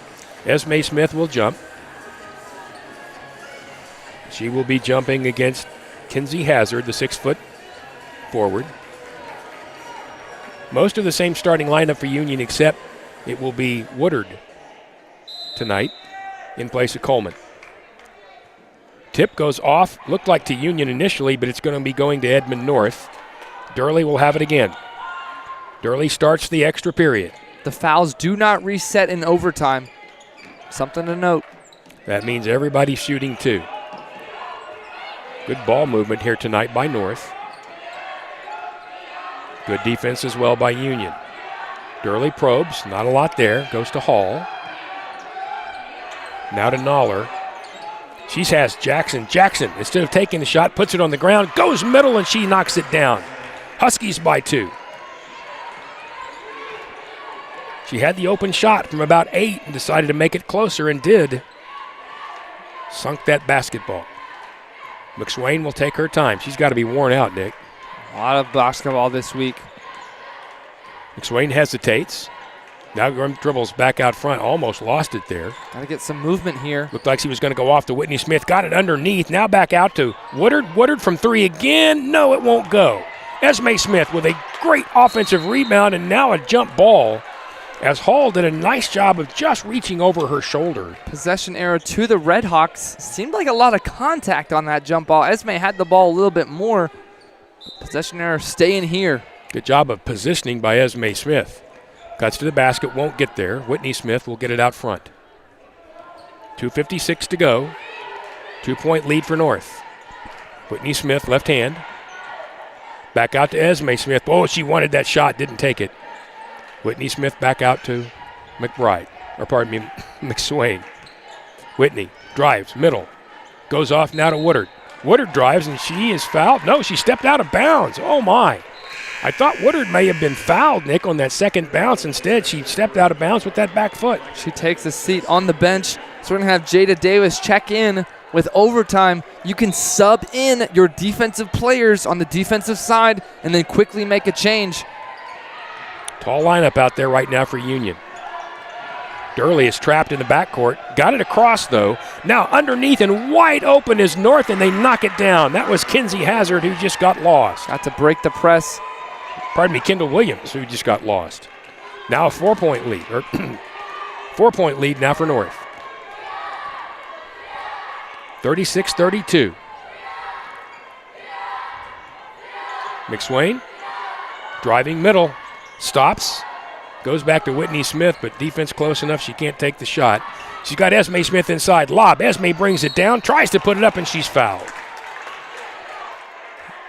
Esme Smith will jump. She will be jumping against Kinsey Hazard, the 6-foot forward. Most of the same starting lineup for Union, except it will be Woodard tonight in place of Coleman. Tip goes off, looked like to Union initially, but it's going to be going to Edmond North. Durley will have it again. Durley starts the extra period. The fouls do not reset in overtime. Something to note. That means everybody's shooting 2. Good ball movement here tonight by North. Good defense as well by Union. Durley probes, not a lot there, goes to Hall. Now to Noller. She has Jackson. Jackson, instead of taking the shot, puts it on the ground, goes middle, and she knocks it down. Huskies by 2. She had the open shot from about 8 and decided to make it closer, and did. Sunk that basketball. McSwain will take her time. She's got to be worn out, Nick. A lot of basketball this week. McSwain hesitates. Now dribbles back out front. Almost lost it there. Got to get some movement here. Looked like she was going to go off to Whitney Smith. Got it underneath. Now back out to Woodard. Woodard from 3 again. No, it won't go. Esme Smith with a great offensive rebound, and now a jump ball, as Hall did a nice job of just reaching over her shoulder. Possession error to the Redhawks. Seemed like a lot of contact on that jump ball. Esme had the ball a little bit more. Possession error staying here. Good job of positioning by Esme Smith. Cuts to the basket, won't get there. Whitney Smith will get it out front. 2:56 to go. 2-point lead for North. Whitney Smith, left hand. Back out to Esme Smith. Oh, she wanted that shot, didn't take it. Whitney Smith back out to McSwain. Whitney drives, middle. Goes off now to Woodard. Woodard drives, and she is fouled. No, she stepped out of bounds. Oh, my. I thought Woodard may have been fouled, Nick, on that second bounce. Instead, she stepped out of bounds with that back foot. She takes a seat on the bench. So we're going to have Jada Davis check in with overtime. You can sub in your defensive players on the defensive side and then quickly make a change. Tall lineup out there right now for Union. Durley is trapped in the backcourt. Got it across, though. Now underneath and wide open is North, and they knock it down. That was Kinsey Hazard, who just got lost. Got to break the press. Pardon me, Kendall Williams, who just got lost. Now a 4-point lead. 4-point lead now for North. 36-32. McSwain driving middle. Stops. Goes back to Whitney Smith, but defense close enough she can't take the shot. She's got Esme Smith inside. Lob. Esme brings it down, tries to put it up, and she's fouled.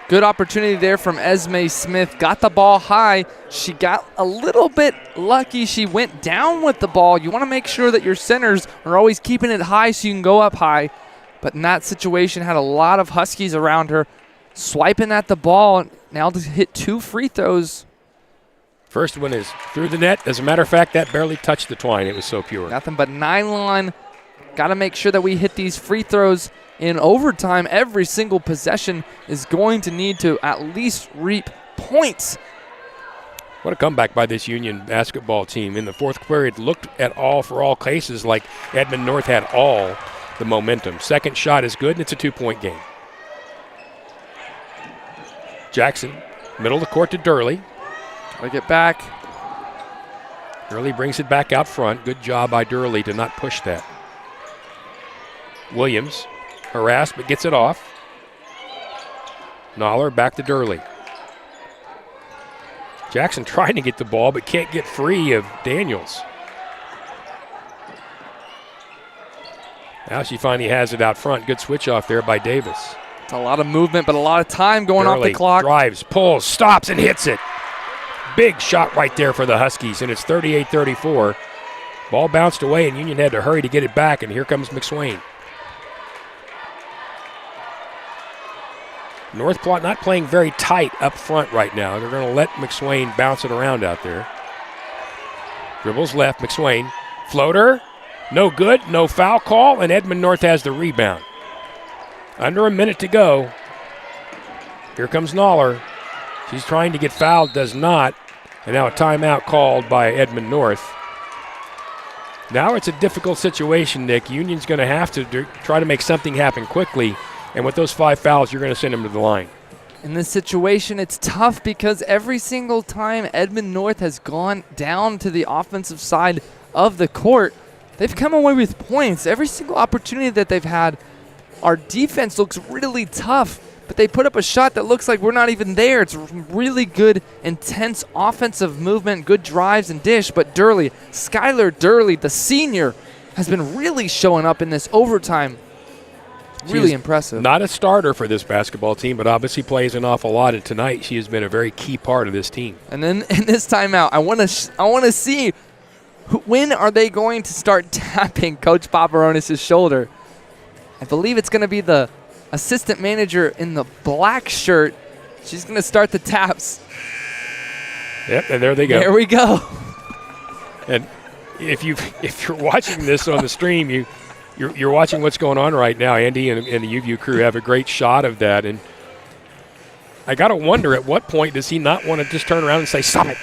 Good opportunity there from Esme Smith. Got the ball high. She got a little bit lucky. She went down with the ball. You want to make sure that your centers are always keeping it high so you can go up high. But in that situation, had a lot of Huskies around her. Swiping at the ball. Now to hit 2 free throws. First one is through the net. As a matter of fact, that barely touched the twine. It was so pure. Nothing but nylon. Got to make sure that we hit these free throws in overtime. Every single possession is going to need to at least reap points. What a comeback by this Union basketball team. In the fourth period, looked at all for all cases like Edmond North had all the momentum. Second shot is good, and it's a 2-point game. Jackson, middle of the court to Durley. Try to get back. Durley brings it back out front. Good job by Durley to not push that. Williams, harassed but gets it off. Noller back to Durley. Jackson trying to get the ball but can't get free of Daniels. Now she finally has it out front. Good switch off there by Davis. It's a lot of movement, but a lot of time going Durley off the clock. Drives, pulls, stops, and hits it. Big shot right there for the Huskies, and it's 38-34. Ball bounced away, and Union had to hurry to get it back, and here comes McSwain. North Platte not playing very tight up front right now. They're going to let McSwain bounce it around out there. Dribbles left, McSwain. Floater, no good, no foul call, and Edmond North has the rebound. Under a minute to go. Here comes Noller. She's trying to get fouled, does not. And now a timeout called by Edmond North. Now it's a difficult situation, Nick. Union's going to have to try to make something happen quickly. And with those 5 fouls, you're going to send them to the line. In this situation, it's tough because every single time Edmond North has gone down to the offensive side of the court, they've come away with points. Every single opportunity that they've had, our defense looks really tough, but they put up a shot that looks like we're not even there. It's really good, intense offensive movement, good drives and dish, but Durley, Skylar Durley, the senior, has been really showing up in this overtime. Really impressive. Not a starter for this basketball team, but obviously plays an awful lot. And tonight, she has been a very key part of this team. And then in this timeout, I want to see when are they going to start tapping Coach Paparonis' shoulder. I believe it's going to be the assistant manager in the black shirt. She's going to start the taps. Yep, and there they go. There we go. And if you're watching this on the stream, You're watching what's going on right now. Andy and the UView crew have a great shot of that. And I got to wonder, at what point does he not want to just turn around and say, stop it?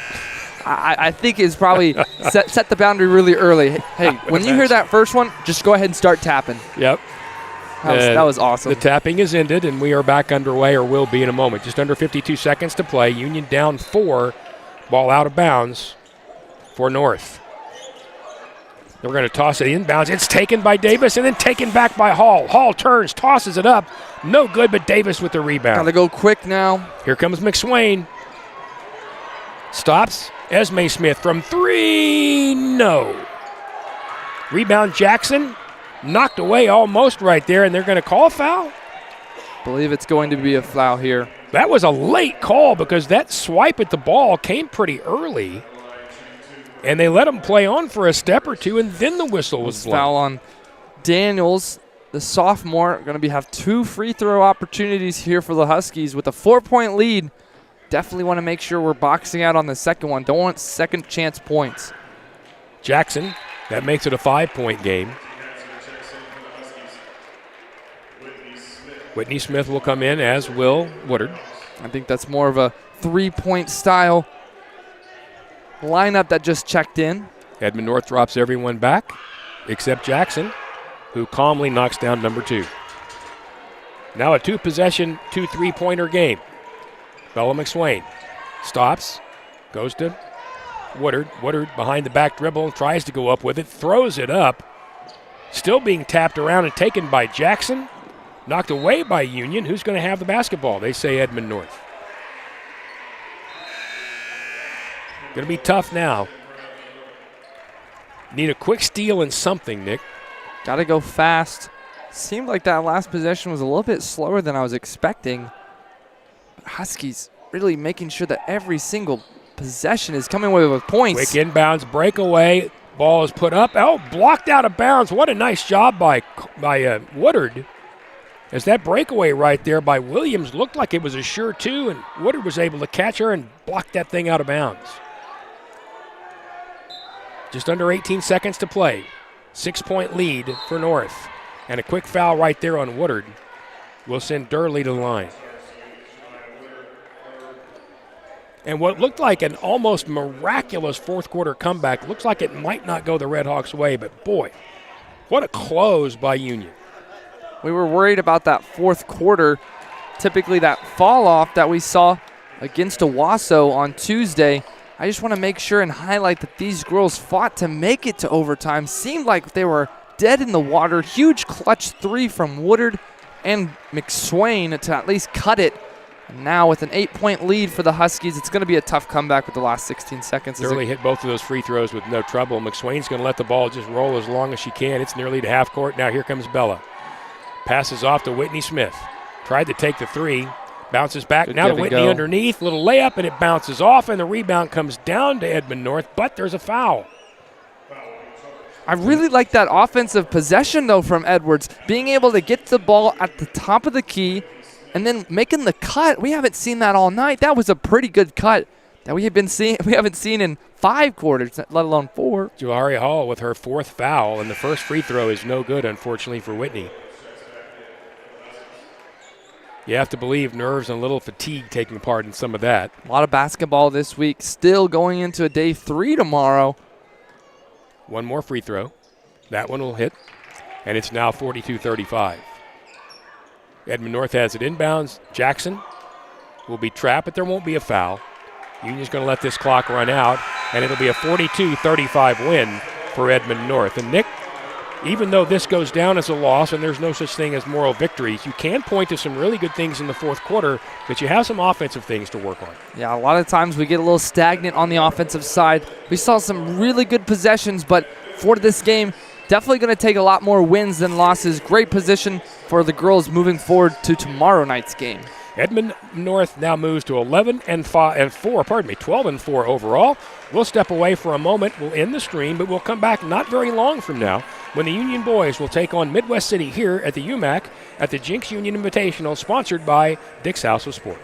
I think it's probably set the boundary really early. Hey, when you hear that first one, just go ahead and start tapping. Yep. That was awesome. The tapping is ended, and we are back underway, or will be in a moment. Just under 52 seconds to play. Union down 4. Ball out of bounds for North. We're going to toss it inbounds. It's taken by Davis and then taken back by Hall. Hall turns, tosses it up. No good, but Davis with the rebound. Got to go quick now. Here comes McSwain. Stops. Esme Smith from 3. No. Rebound Jackson. Knocked away almost right there, and they're going to call a foul? Believe it's going to be a foul here. That was a late call because that swipe at the ball came pretty early. And they let him play on for a step or two, and then the whistle was blown. Foul on Daniels, the sophomore, going to have 2 free throw opportunities here for the Huskies with a 4-point lead. Definitely want to make sure we're boxing out on the second one. Don't want second chance points. Jackson, that makes it a 5-point game. Whitney Smith will come in, as will Woodard. I think that's more of a 3-point style lineup that just checked in. Edmond North drops everyone back except Jackson, who calmly knocks down number 2. Now a 2-possession, 2 3-pointer game. Bella McSwain stops, goes to Woodard. Woodard behind the back dribble, tries to go up with it, throws it up. Still being tapped around and taken by Jackson. Knocked away by Union. Who's going to have the basketball? They say Edmond North. Going to be tough now. Need a quick steal and something, Nick. Got to go fast. Seemed like that last possession was a little bit slower than I was expecting. Huskies really making sure that every single possession is coming away with points. Quick inbounds, breakaway. Ball is put up. Oh, blocked out of bounds. What a nice job by Woodard. As that breakaway right there by Williams looked like it was a sure 2, and Woodard was able to catch her and block that thing out of bounds. Just under 18 seconds to play. 6-point lead for North. And a quick foul right there on Woodard will send Durley to the line. And what looked like an almost miraculous fourth-quarter comeback, looks like it might not go the Red Hawks' way, but boy, what a close by Union. We were worried about that fourth quarter, typically that fall off that we saw against Owasso on Tuesday. I just want to make sure and highlight that these girls fought to make it to overtime. Seemed like they were dead in the water. Huge clutch 3 from Woodard and McSwain to at least cut it. And now with an 8-point lead for the Huskies, it's going to be a tough comeback with the last 16 seconds. Durley hit both of those free throws with no trouble. McSwain's going to let the ball just roll as long as she can. It's nearly to half court. Now here comes Bella. Passes off to Whitney Smith. Tried to take the 3. Bounces back. Good now to Whitney go. Underneath. Little layup, and it bounces off, and the rebound comes down to Edmond North, but there's a foul. I really like that offensive possession, though, from Edwards. Being able to get the ball at the top of the key and then making the cut. We haven't seen that all night. That was a pretty good cut that we haven't seen in 5 quarters, let alone 4. Juari Hall with her 4th foul, and the first free throw is no good, unfortunately, for Whitney. You have to believe nerves and a little fatigue taking part in some of that. A lot of basketball this week. Still going into a day 3 tomorrow. One more free throw. That one will hit, and it's now 42-35. Edmond North has it inbounds. Jackson will be trapped, but there won't be a foul. Union's going to let this clock run out, and it'll be a 42-35 win for Edmond North. And Nick, even though this goes down as a loss and there's no such thing as moral victories, you can point to some really good things in the fourth quarter, that you have some offensive things to work on. Yeah, a lot of times we get a little stagnant on the offensive side. We saw some really good possessions, but for this game, definitely going to take a lot more wins than losses. Great position for the girls moving forward to tomorrow night's game. Edmond North now moves to 12-4 overall. We'll step away for a moment. We'll end the stream, but we'll come back not very long from now when the Union boys will take on Midwest City here at the UMAC at the Jinx Union Invitational, sponsored by Dick's House of Sport.